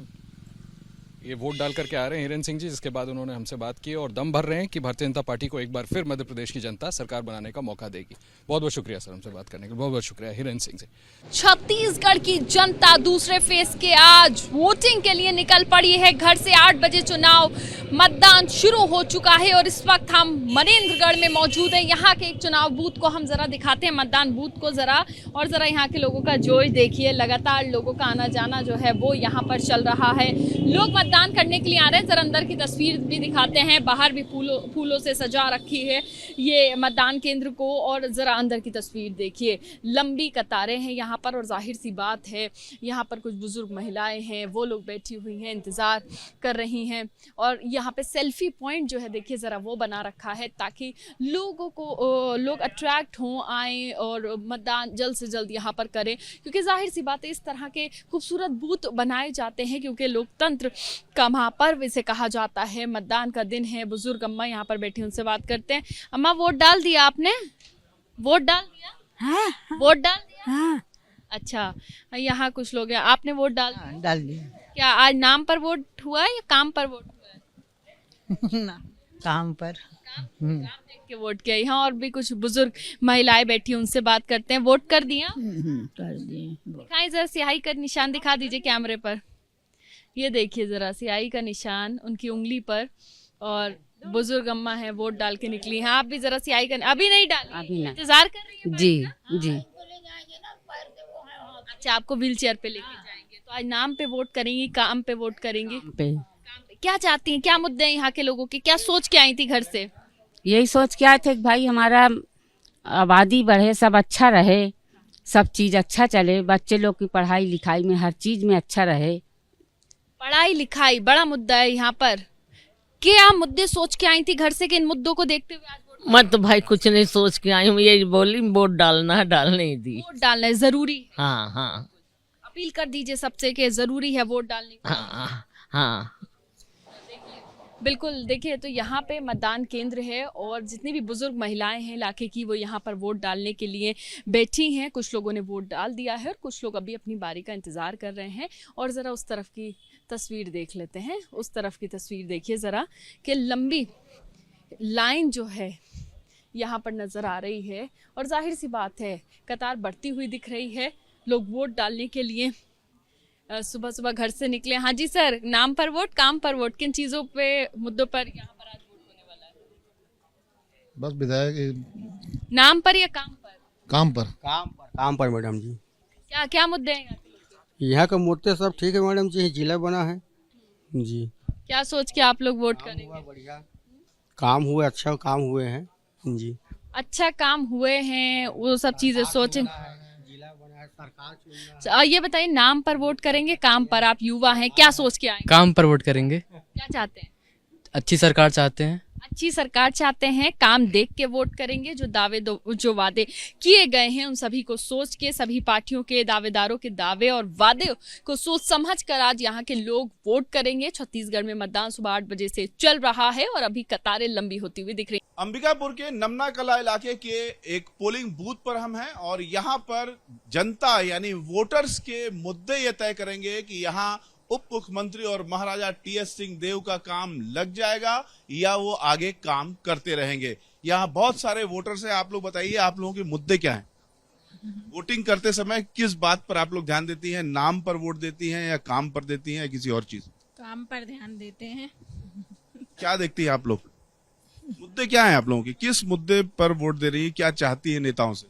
ये वोट डाल करके आ रहे हैं हिरेन सिंह जी, जिसके बाद उन्होंने हमसे बात की और दम भर रहे हैं कि भारतीय जनता पार्टी को एक बार फिर मध्य प्रदेश की जनता सरकार बनाने का मौका देगी। बहुत बहुत शुक्रिया सर हमसे बात करने के लिए, बहुत बहुत शुक्रिया हिरेन सिंह जी। छत्तीसगढ़ की जनता दूसरे फेज के आज वोटिंग के लिए निकल पड़ी है। घर से 8 बजे चुनाव मतदान शुरू हो चुका है और इस वक्त हम मनेंद्रगढ़ में मौजूद हैं। यहाँ के एक चुनाव बूथ को हम जरा दिखाते हैं, मतदान बूथ को जरा, और जरा यहाँ के लोगों का जोश देखिए। लगातार लोगों का आना जाना जो है वो यहाँ पर चल रहा है। लोग मतदान करने के लिए आ रहे हैं। जरा अंदर की तस्वीर भी दिखाते हैं। बाहर भी फूलों से सजा रखी है ये मतदान केंद्र को, और जरा अंदर की तस्वीर देखिए। लंबी कतारें हैं यहाँ पर और जाहिर सी बात है यहाँ पर कुछ बुजुर्ग महिलाएं हैं, वो लोग बैठी हुई हैं, इंतजार कर रही हैं। और यहाँ पे सेल्फी पॉइंट जो है देखिए जरा वो बना रखा है ताकि लोगों को लोग अट्रैक्ट हों, आए और मतदान जल्द से जल्द यहाँ पर करें, क्योंकि जाहिर सी बात है इस तरह के खूबसूरत बूथ बनाए जाते हैं क्योंकि लोकतंत्र का महापर्व इसे कहा जाता है। मतदान का दिन है। बुजुर्ग अम्मा यहाँ पर बैठी, उनसे बात करते हैं। अम्मा वोट डाल दिया आपने? वोट डाल दिया? हाँ। वोट डाल दिया? हाँ। अच्छा, यहाँ कुछ लोग हैं, आपने वोट डाल दिया? डाल दिया। क्या आज नाम पर वोट हुआ है या काम पर वोट हुआ है? ना, काम पर। काम देख के वोट किया। यहाँ और भी कुछ बुजुर्ग महिलाएं बैठी, उनसे बात करते हैं। वोट कर दिया? कर दिए। दिखाएं जरा, स्याही का निशान दिखा दीजिए कैमरे पर। ये देखिए जरा स्याही का निशान उनकी उंगली पर, और बुजुर्ग अम्मा है वोट डाल के निकली हैं। आप भी जरा स्याही का, अभी नहीं डाली? अभी नहीं। इंतजार कर रही है? जी जी। अच्छा, आपको व्हील चेयर पे लेके जाएंगे, तो आज नाम पे वोट करेंगी, काम पे वोट करेंगी? पे क्या चाहती हैं, क्या मुद्दे हैं यहाँ के लोगों के, क्या सोच के आई थी घर से? यही सोच के आए थे कि भाई हमारा आबादी बढ़े, सब अच्छा रहे, सब चीज अच्छा चले, बच्चे लोग की पढ़ाई लिखाई में हर चीज में अच्छा रहे। पढ़ाई लिखाई बड़ा मुद्दा है यहाँ पर। क्या मुद्दे सोच के आई थी घर से कि इन मुद्दों को देखते हुए आज वोट? मैं तो भाई कुछ नहीं सोच के आई हूँ, यही बोली वोट डालना है, डाल नहीं दी। वोट डालना है जरूरी? हाँ हाँ। अपील कर दीजिए सबसे कि जरूरी है वोट डालने। हाँ हाँ। बिल्कुल, देखिए तो यहाँ पे मतदान केंद्र है और जितनी भी बुजुर्ग महिलाएं हैं इलाके की वो यहाँ पर वोट डालने के लिए बैठी हैं। कुछ लोगों ने वोट डाल दिया है और कुछ लोग अभी अपनी बारी का इंतज़ार कर रहे हैं। और ज़रा उस तरफ की तस्वीर देख लेते हैं, उस तरफ की तस्वीर देखिए ज़रा कि लंबी लाइन जो है यहाँ पर नज़र आ रही है और जाहिर सी बात है कतार बढ़ती हुई दिख रही है। लोग वोट डालने के लिए सुबह सुबह घर से निकले। हाँ जी सर, नाम पर वोट, काम पर वोट, किन चीज़ों पे, मुद्दों पर यहाँ पर आज वोट होने वाला है? बस विधायक नाम पर या काम पर? काम पर। काम पर मैडम जी। क्या क्या मुद्दे हैं यहाँ के? यहाँ का मुद्दे सब ठीक है मैडम जी, जिला बना है जी। क्या सोच के आप लोग वोट करेंगे? बढ़िया काम हुए, अच्छा काम हुए हैं जी। अच्छा काम हुए हैं, वो सब चीजें सोचें। ये बताइए, नाम पर वोट करेंगे, काम पर? आप युवा हैं, क्या सोच के आए? काम पर वोट करेंगे। क्या चाहते हैं? अच्छी सरकार चाहते हैं। अच्छी सरकार चाहते हैं, काम देख के वोट करेंगे। जो वादे किए गए हैं उन सभी को सोच के, सभी पार्टियों के दावेदारों के दावे और वादे को सोच समझ कर आज यहाँ के लोग वोट करेंगे। छत्तीसगढ़ में मतदान सुबह 8 बजे से चल रहा है और अभी कतारें लंबी होती हुई दिख रही। अंबिकापुर के नमना कला इलाके के एक पोलिंग बूथ पर हम हैं और यहाँ पर जनता यानी वोटर्स के मुद्दे ये तय करेंगे कि यहाँ उप मुख्यमंत्री और महाराजा टीएस सिंह देव का काम लग जाएगा या वो आगे काम करते रहेंगे। यहाँ बहुत सारे वोटर्स हैं, आप लोग बताइए आप लोगों के मुद्दे क्या हैं? वोटिंग करते समय किस बात पर आप लोग ध्यान देती हैं? नाम पर वोट देती हैं या काम पर देती हैं या किसी और चीज? काम पर ध्यान देते हैं। क्या देखती है आप लोग? मुद्दे क्या हैं आप लोगों के? किस मुद्दे पर वोट दे रही है? क्या चाहती है नेताओं से?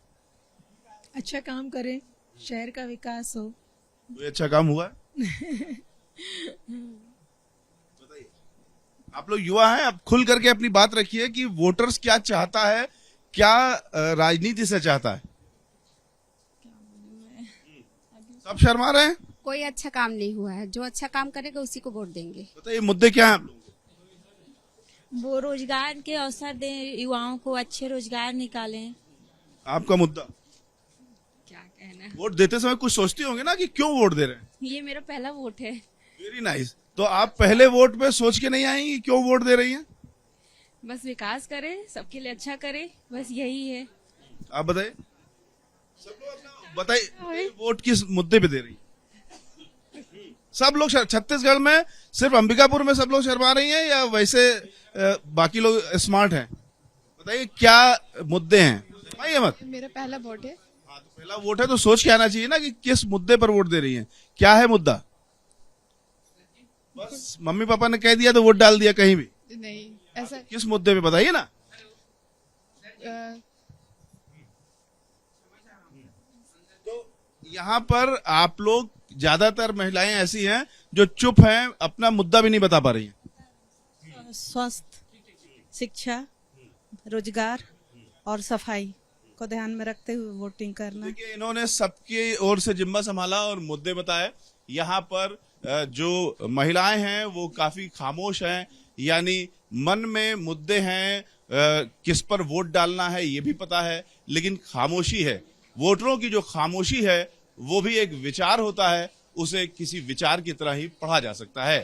अच्छा काम करें, शहर का विकास हो। कोई अच्छा काम हुआ है? बताइए। आप लोग युवा हैं, आप खुल करके अपनी बात रखिए कि वोटर्स क्या चाहता है, क्या राजनीति से चाहता है। सब शर्मा रहे हैं। कोई अच्छा काम नहीं हुआ है, जो अच्छा काम करेगा उसी को वोट देंगे। बताइए मुद्दे क्या हैं आप लोग? वो रोजगार के अवसर दें, युवाओं को अच्छे रोजगार निकालें। आपका मुद्दा क्या कहना है? वोट देते समय कुछ सोचती होंगे ना कि क्यों वोट दे रहे हैं? ये मेरा पहला वोट है। Very nice. तो आप पहले वोट पे सोच के नहीं आएंगी क्यों वोट दे रही हैं? बस विकास करे, सबके लिए अच्छा करे, बस यही है। आप बताइए। बताइए वोट किस मुद्दे पे दे रही है? सब लोग छत्तीसगढ़ में सिर्फ अंबिकापुर में सब लोग शर्मा रही हैं या वैसे बाकी लोग स्मार्ट हैं? बताइए क्या मुद्दे हैं? भाई मत। मेरा पहला वोट है। हाँ तो पहला वोट है तो सोच के आना चाहिए ना कि किस मुद्दे पर वोट दे रही हैं। क्या है मुद्दा? बस मम्मी पापा ने कह दिया तो वोट डाल दिया कहीं भी नहीं, ऐसा किस मुद्दे पे बताइए ना। तो यहाँ पर आप लोग ज्यादातर महिलाएं ऐसी हैं जो चुप हैं, अपना मुद्दा भी नहीं बता पा रही हैं। स्वास्थ्य, शिक्षा, रोजगार और सफाई को ध्यान में रखते हुए वोटिंग करना। देखिए इन्होंने सबकी ओर से जिम्मा संभाला और मुद्दे बताए। यहाँ पर जो महिलाएं हैं वो काफी खामोश हैं, यानी मन में मुद्दे हैं, किस पर वोट डालना है ये भी पता है, लेकिन खामोशी है। वोटरों की जो खामोशी है वो भी एक विचार होता है, उसे किसी विचार की तरह ही पढ़ा जा सकता है।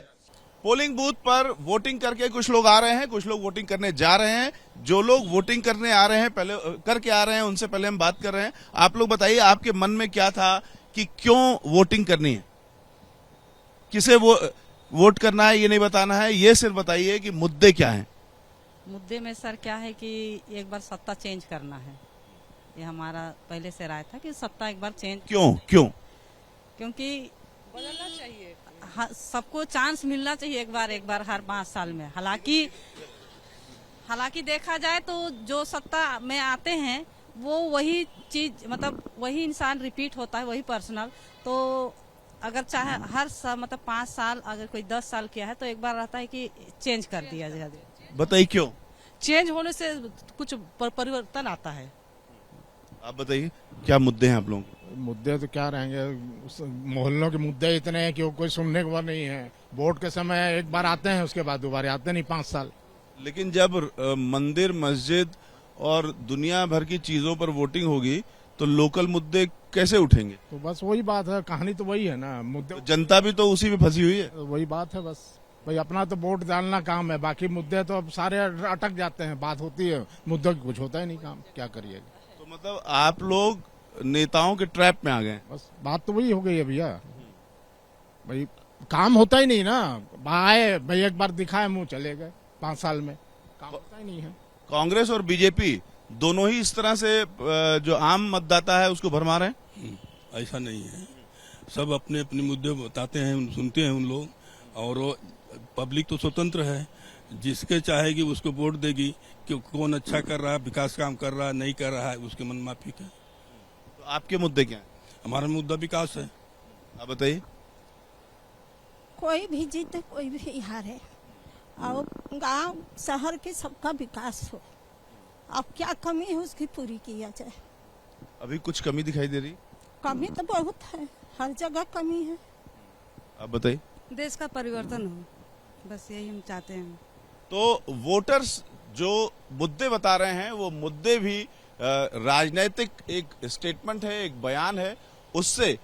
पोलिंग बूथ पर वोटिंग करके कुछ लोग आ रहे हैं, कुछ लोग वोटिंग करने जा रहे हैं। जो लोग वोटिंग करने आ रहे हैं, पहले करके आ रहे हैं, उनसे पहले हम बात कर रहे हैं। आप लोग बताइए आपके मन में क्या था कि क्यों वोटिंग करनी है? किसे वोट करना है ये नहीं बताना है, ये सिर्फ बताइए कि मुद्दे क्या हैं। मुद्दे में सर क्या है कि एक बार सत्ता चेंज करना है, ये हमारा पहले से राय था कि सत्ता एक बार चेंज। क्यों? क्योंकि बदलना चाहिए, सबको चांस मिलना चाहिए एक बार हर 5 साल में। हालांकि देखा जाए तो जो सत्ता में आते हैं वो वही चीज, मतलब वही इंसान रिपीट होता है, वही पर्सनल। तो अगर चाहे मतलब 5 साल, अगर कोई 10 साल किया है तो एक बार रहता है कि चेंज कर दिया जाए। बताइए क्यों? चेंज होने से कुछ परिवर्तन आता है। आप बताइए क्या मुद्दे हैं आप लोगों के? मुद्दे तो क्या रहेंगे, मोहल्लों के मुद्दे इतने हैं कि कोई सुनने को नहीं है। वोट के समय एक बार आते हैं, उसके बाद दोबारा आते नहीं 5 साल। लेकिन जब मंदिर, मस्जिद और दुनिया भर की चीजों पर वोटिंग होगी तो लोकल मुद्दे कैसे उठेंगे? तो बस वही बात है, कहानी तो वही है ना। मुद्दे तो जनता भी तो उसी में फंसी हुई है। वही बात है, बस भाई अपना तो वोट डालना काम है, बाकी मुद्दे तो अब सारे अटक जाते हैं। बात होती है, मुद्दों की कुछ होता ही नहीं काम, क्या करिए। तो मतलब आप लोग नेताओं के ट्रैप में आ गए। बस बात तो वही हो गई है भैया, भाई काम होता ही नहीं ना। आए भाई एक बार दिखाए, मुंह चले गए, 5 साल में काम होता ही नहीं है। कांग्रेस और बीजेपी दोनों ही इस तरह से जो आम मतदाता है उसको भरमा रहे हैं। ऐसा नहीं है, सब अपने अपने मुद्दे बताते हैं, सुनते हैं उन लोग, और पब्लिक तो स्वतंत्र है, जिसके चाहेगी उसको वोट देगी कि कौन अच्छा कर रहा है, विकास काम कर रहा है, नहीं कर रहा है, उसके मन माफिक है। तो आपके मुद्दे क्या हैं? हमारा मुद्दा विकास है। आप बताइए। कोई भी जीते कोई भी हारे, और गांव शहर के सबका विकास हो। अब क्या कमी है उसकी पूरी किया जाए। अभी कुछ कमी दिखाई दे रही? कमी तो बहुत है, हर जगह कमी है। आप बताइए। देश का परिवर्तन हो, बस यही हम चाहते हैं। तो वोटर्स जो मुद्दे बता रहे हैं वो मुद्दे भी राजनीतिक एक स्टेटमेंट है, एक बयान है। उससे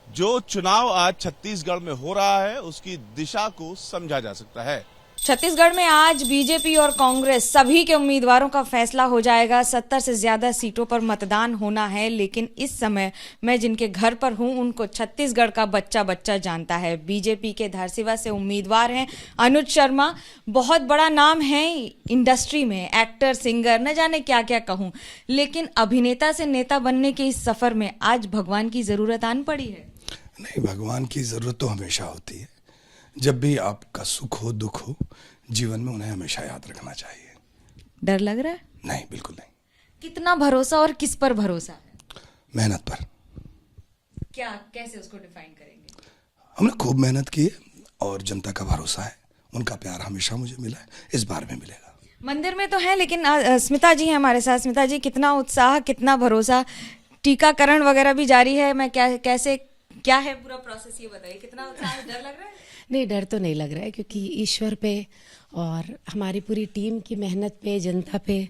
जो चुनाव आज छत्तीसगढ़ में हो रहा है उसकी दिशा को समझा जा सकता है। छत्तीसगढ़ में आज बीजेपी और कांग्रेस सभी के उम्मीदवारों का फैसला हो जाएगा। 70 से ज्यादा सीटों पर मतदान होना है, लेकिन इस समय मैं जिनके घर पर हूं उनको छत्तीसगढ़ का बच्चा बच्चा जानता है। बीजेपी के धरसीवा से उम्मीदवार हैं अनुज शर्मा, बहुत बड़ा नाम है इंडस्ट्री में, एक्टर, सिंगर, न जाने क्या क्या कहूं, लेकिन अभिनेता से नेता बनने के इस सफर में आज भगवान की जरूरत आन पड़ी है। नहीं, भगवान की जरूरत तो हमेशा होती है। जब भी आपका सुख हो दुख हो जीवन में उन्हें हमेशा याद रखना चाहिए। डर लग रहा है? नहीं, बिल्कुल नहीं। कितना भरोसा और किस पर भरोसा है? मेहनत पर। क्या, कैसे उसको डिफाइन करेंगे? हमने खूब मेहनत की है और जनता का भरोसा है, उनका प्यार हमेशा मुझे मिला है, इस बार भी मिलेगा। मंदिर में तो है, लेकिन स्मिता जी हैं हमारे साथ। स्मिता जी, कितना उत्साह, कितना भरोसा, टीकाकरण वगैरह भी जारी है। मैं क्या है पूरा प्रोसेस, ये बताइए। कितना उत्साह, डर लग रहा है? नहीं, डर तो नहीं लग रहा है, क्योंकि ईश्वर पे और हमारी पूरी टीम की मेहनत पे, जनता पे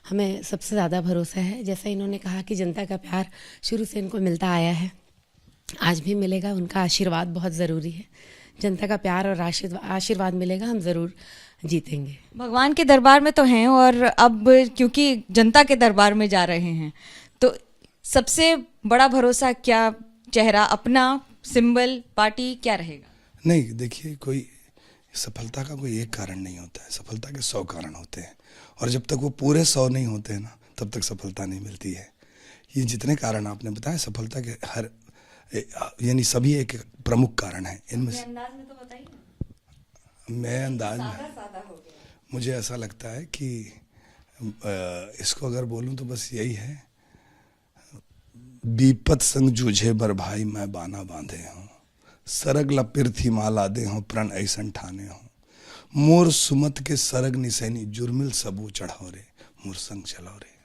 हमें सबसे ज़्यादा भरोसा है। जैसा इन्होंने कहा कि जनता का प्यार शुरू से इनको मिलता आया है, आज भी मिलेगा। उनका आशीर्वाद बहुत ज़रूरी है। जनता का प्यार और आशीर्वाद मिलेगा, हम ज़रूर जीतेंगे। भगवान के दरबार में तो हैं, और अब क्योंकि जनता के दरबार में जा रहे हैं, तो सबसे बड़ा भरोसा क्या, चेहरा अपना, सिंबल, पार्टी, क्या रहेगा? नहीं, देखिए, कोई सफलता का कोई एक कारण नहीं होता है, सफलता के 100 कारण होते हैं, और जब तक वो पूरे 100 नहीं होते हैं ना, तब तक सफलता नहीं मिलती है। ये जितने कारण आपने बताए सफलता के, हर यानी सभी एक प्रमुख कारण है। इनमें से अंदाज में तो बताइए। मैं अंदाज में मुझे ऐसा लगता है कि इसको अगर बोलूं तो बस यही है, विपत संग जूझे बर भाई मैं बाना बांधे हूँ, सरग ला पिरथी माला दे हूँ, प्रण ऐसन ठाने हूँ, मोर सुमत के सरग निसैनी जुर्मिल सबू चढ़ाओ रे, मोर संग चलो रे।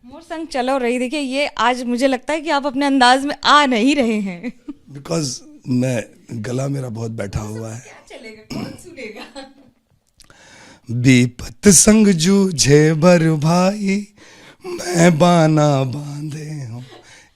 मोर संग चलो रही। देखिए, ये आज मुझे लगता है कि आप अपने अंदाज में आ नहीं रहे हैं। बिकॉज मैं, गला मेरा बहुत बैठा हुआ है। क्या चलेगा, कौन सुनेगा? विपत संग जूझे बर भाई मैं बाना बांधे हूँ,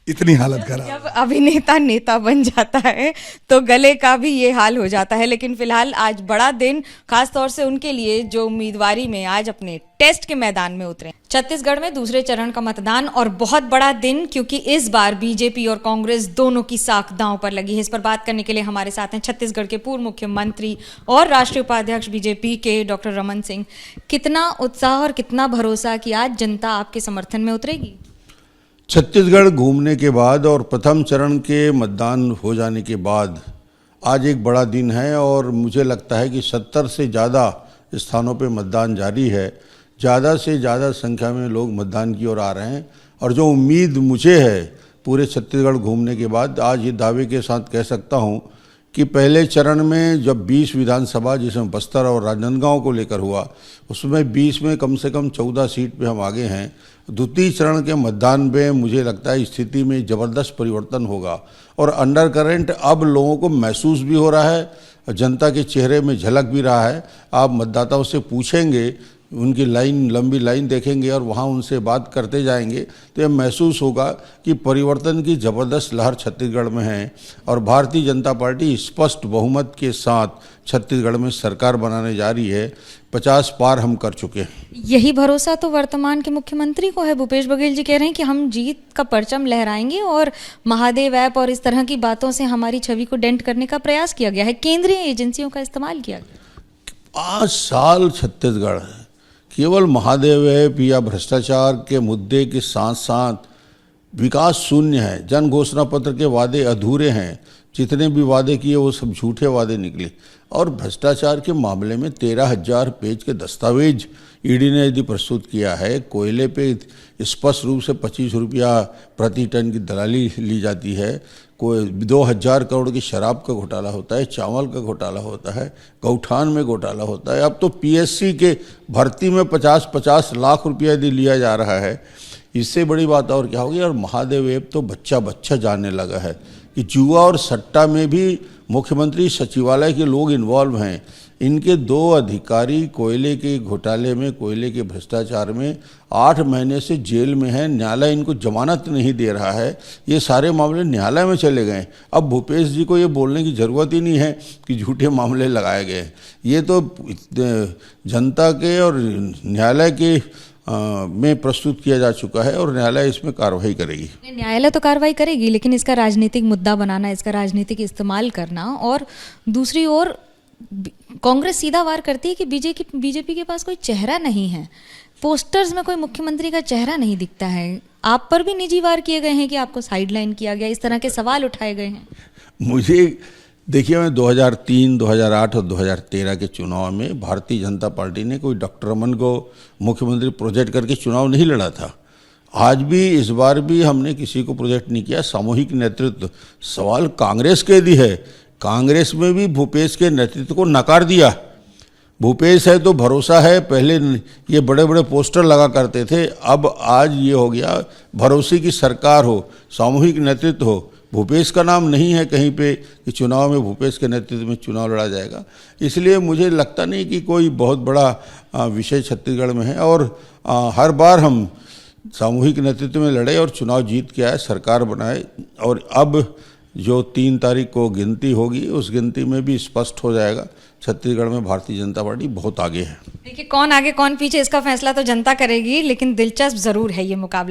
इतनी हालत खराब। जब अभिनेता नेता बन जाता है तो गले का भी ये हाल हो जाता है। लेकिन फिलहाल आज बड़ा दिन, खास तौर से उनके लिए जो उम्मीदवारी में आज अपने टेस्ट के मैदान में उतरे। छत्तीसगढ़ में दूसरे चरण का मतदान, और बहुत बड़ा दिन, क्योंकि इस बार बीजेपी और कांग्रेस दोनों की साख दांव पर लगी है। इस पर बात करने के लिए हमारे साथ हैं छत्तीसगढ़ के पूर्व मुख्यमंत्री और राष्ट्रीय उपाध्यक्ष बीजेपी के डॉक्टर रमन सिंह। कितना उत्साह और कितना भरोसा कि आज जनता आपके समर्थन में उतरेगी? छत्तीसगढ़ घूमने के बाद और प्रथम चरण के मतदान हो जाने के बाद आज एक बड़ा दिन है, और मुझे लगता है कि 70 से ज़्यादा स्थानों पे मतदान जारी है। ज़्यादा से ज़्यादा संख्या में लोग मतदान की ओर आ रहे हैं, और जो उम्मीद मुझे है पूरे छत्तीसगढ़ घूमने के बाद, आज ये दावे के साथ कह सकता हूँ कि पहले चरण में जब 20 विधानसभा, जिसमें बस्तर और राजनांदगांव को लेकर हुआ, उसमें 20 में कम से कम 14 सीट पे हम आगे हैं। द्वितीय चरण के मतदान में मुझे लगता है स्थिति में ज़बरदस्त परिवर्तन होगा, और अंडर करंट अब लोगों को महसूस भी हो रहा है, जनता के चेहरे में झलक भी रहा है। आप मतदाताओं से पूछेंगे, उनकी लाइन, लंबी लाइन देखेंगे और वहाँ उनसे बात करते जाएंगे तो यह महसूस होगा कि परिवर्तन की ज़बरदस्त लहर छत्तीसगढ़ में है, और भारतीय जनता पार्टी स्पष्ट बहुमत के साथ छत्तीसगढ़ में सरकार बनाने जा रही है। 50 पार हम कर चुके हैं। यही भरोसा तो वर्तमान के मुख्यमंत्री को है। भूपेश बघेल जी कह रहे हैं कि हम जीत का परचम लहराएंगे, और महादेव ऐप और इस तरह की बातों से हमारी छवि को डेंट करने का प्रयास किया गया है, केंद्रीय एजेंसियों का इस्तेमाल किया गया। 5 साल छत्तीसगढ़ है केवल महादेव ऐप या भ्रष्टाचार के मुद्दे के साथ साथ विकास शून्य है। जन घोषणा पत्र के वादे अधूरे हैं, जितने भी वादे किए वो सब झूठे वादे निकले, और भ्रष्टाचार के मामले में 13,000 पेज के दस्तावेज ईडी ने यदि प्रस्तुत किया है। कोयले पे स्पष्ट रूप से 25 रुपया प्रति टन की दलाली ली जाती है। कोई 2,000 करोड़ की शराब का घोटाला होता है, चावल का घोटाला होता है, गौठान में घोटाला होता है। अब तो पीएससी के भर्ती में 50-50 लाख रुपया यदि लिया जा रहा है, इससे बड़ी बात और क्या होगी। और महादेव ऐप तो बच्चा बच्चा जानने लगा है कि जुआ और सट्टा में भी मुख्यमंत्री सचिवालय के लोग इन्वॉल्व हैं। इनके 2 अधिकारी कोयले के घोटाले में, कोयले के भ्रष्टाचार में 8 महीने से जेल में हैं। न्यायालय इनको जमानत नहीं दे रहा है। ये सारे मामले न्यायालय में चले गए। अब भूपेश जी को ये बोलने की ज़रूरत ही नहीं है कि झूठे मामले लगाए गए। ये तो जनता के और न्यायालय के में प्रस्तुत किया जा चुका है, और न्यायालय इसमें कार्रवाई करेगी। न्यायालय तो कार्रवाई करेगी, लेकिन इसका राजनीतिक मुद्दा बनाना, इसका राजनीतिक इस्तेमाल करना, और दूसरी ओर कांग्रेस सीधा वार करती है कि बीजेपी के पास कोई चेहरा नहीं है, पोस्टर्स में कोई मुख्यमंत्री का चेहरा नहीं दिखता है। आप पर भी निजी वार किए गए हैं कि आपको साइडलाइन किया गया, इस तरह के सवाल उठाए गए हैं। मुझे देखिए, मैं 2003, 2008 और 2013 के चुनाव में भारतीय जनता पार्टी ने कोई डॉक्टर रमन को मुख्यमंत्री प्रोजेक्ट करके चुनाव नहीं लड़ा था। आज भी, इस बार भी हमने किसी को प्रोजेक्ट नहीं किया। सामूहिक नेतृत्व सवाल कांग्रेस के दी है। कांग्रेस में भी भूपेश के नेतृत्व को नकार दिया। भूपेश है तो भरोसा है। पहले ये बड़े बड़े पोस्टर लगा करते थे, अब आज ये हो गया भरोसे की सरकार हो, सामूहिक नेतृत्व हो। भूपेश का नाम नहीं है कहीं पे कि चुनाव में भूपेश के नेतृत्व में चुनाव लड़ा जाएगा। इसलिए मुझे लगता नहीं कि कोई बहुत बड़ा विषय छत्तीसगढ़ में है। और हर बार हम सामूहिक नेतृत्व में लड़े और चुनाव जीत के आए, सरकार बनाए। और अब जो 3 तारीख को गिनती होगी, उस गिनती में भी स्पष्ट हो जाएगा छत्तीसगढ़ में भारतीय जनता पार्टी बहुत आगे है। देखिए, कौन आगे कौन पीछे इसका फैसला तो जनता करेगी, लेकिन दिलचस्प जरूर है ये मुकाबला।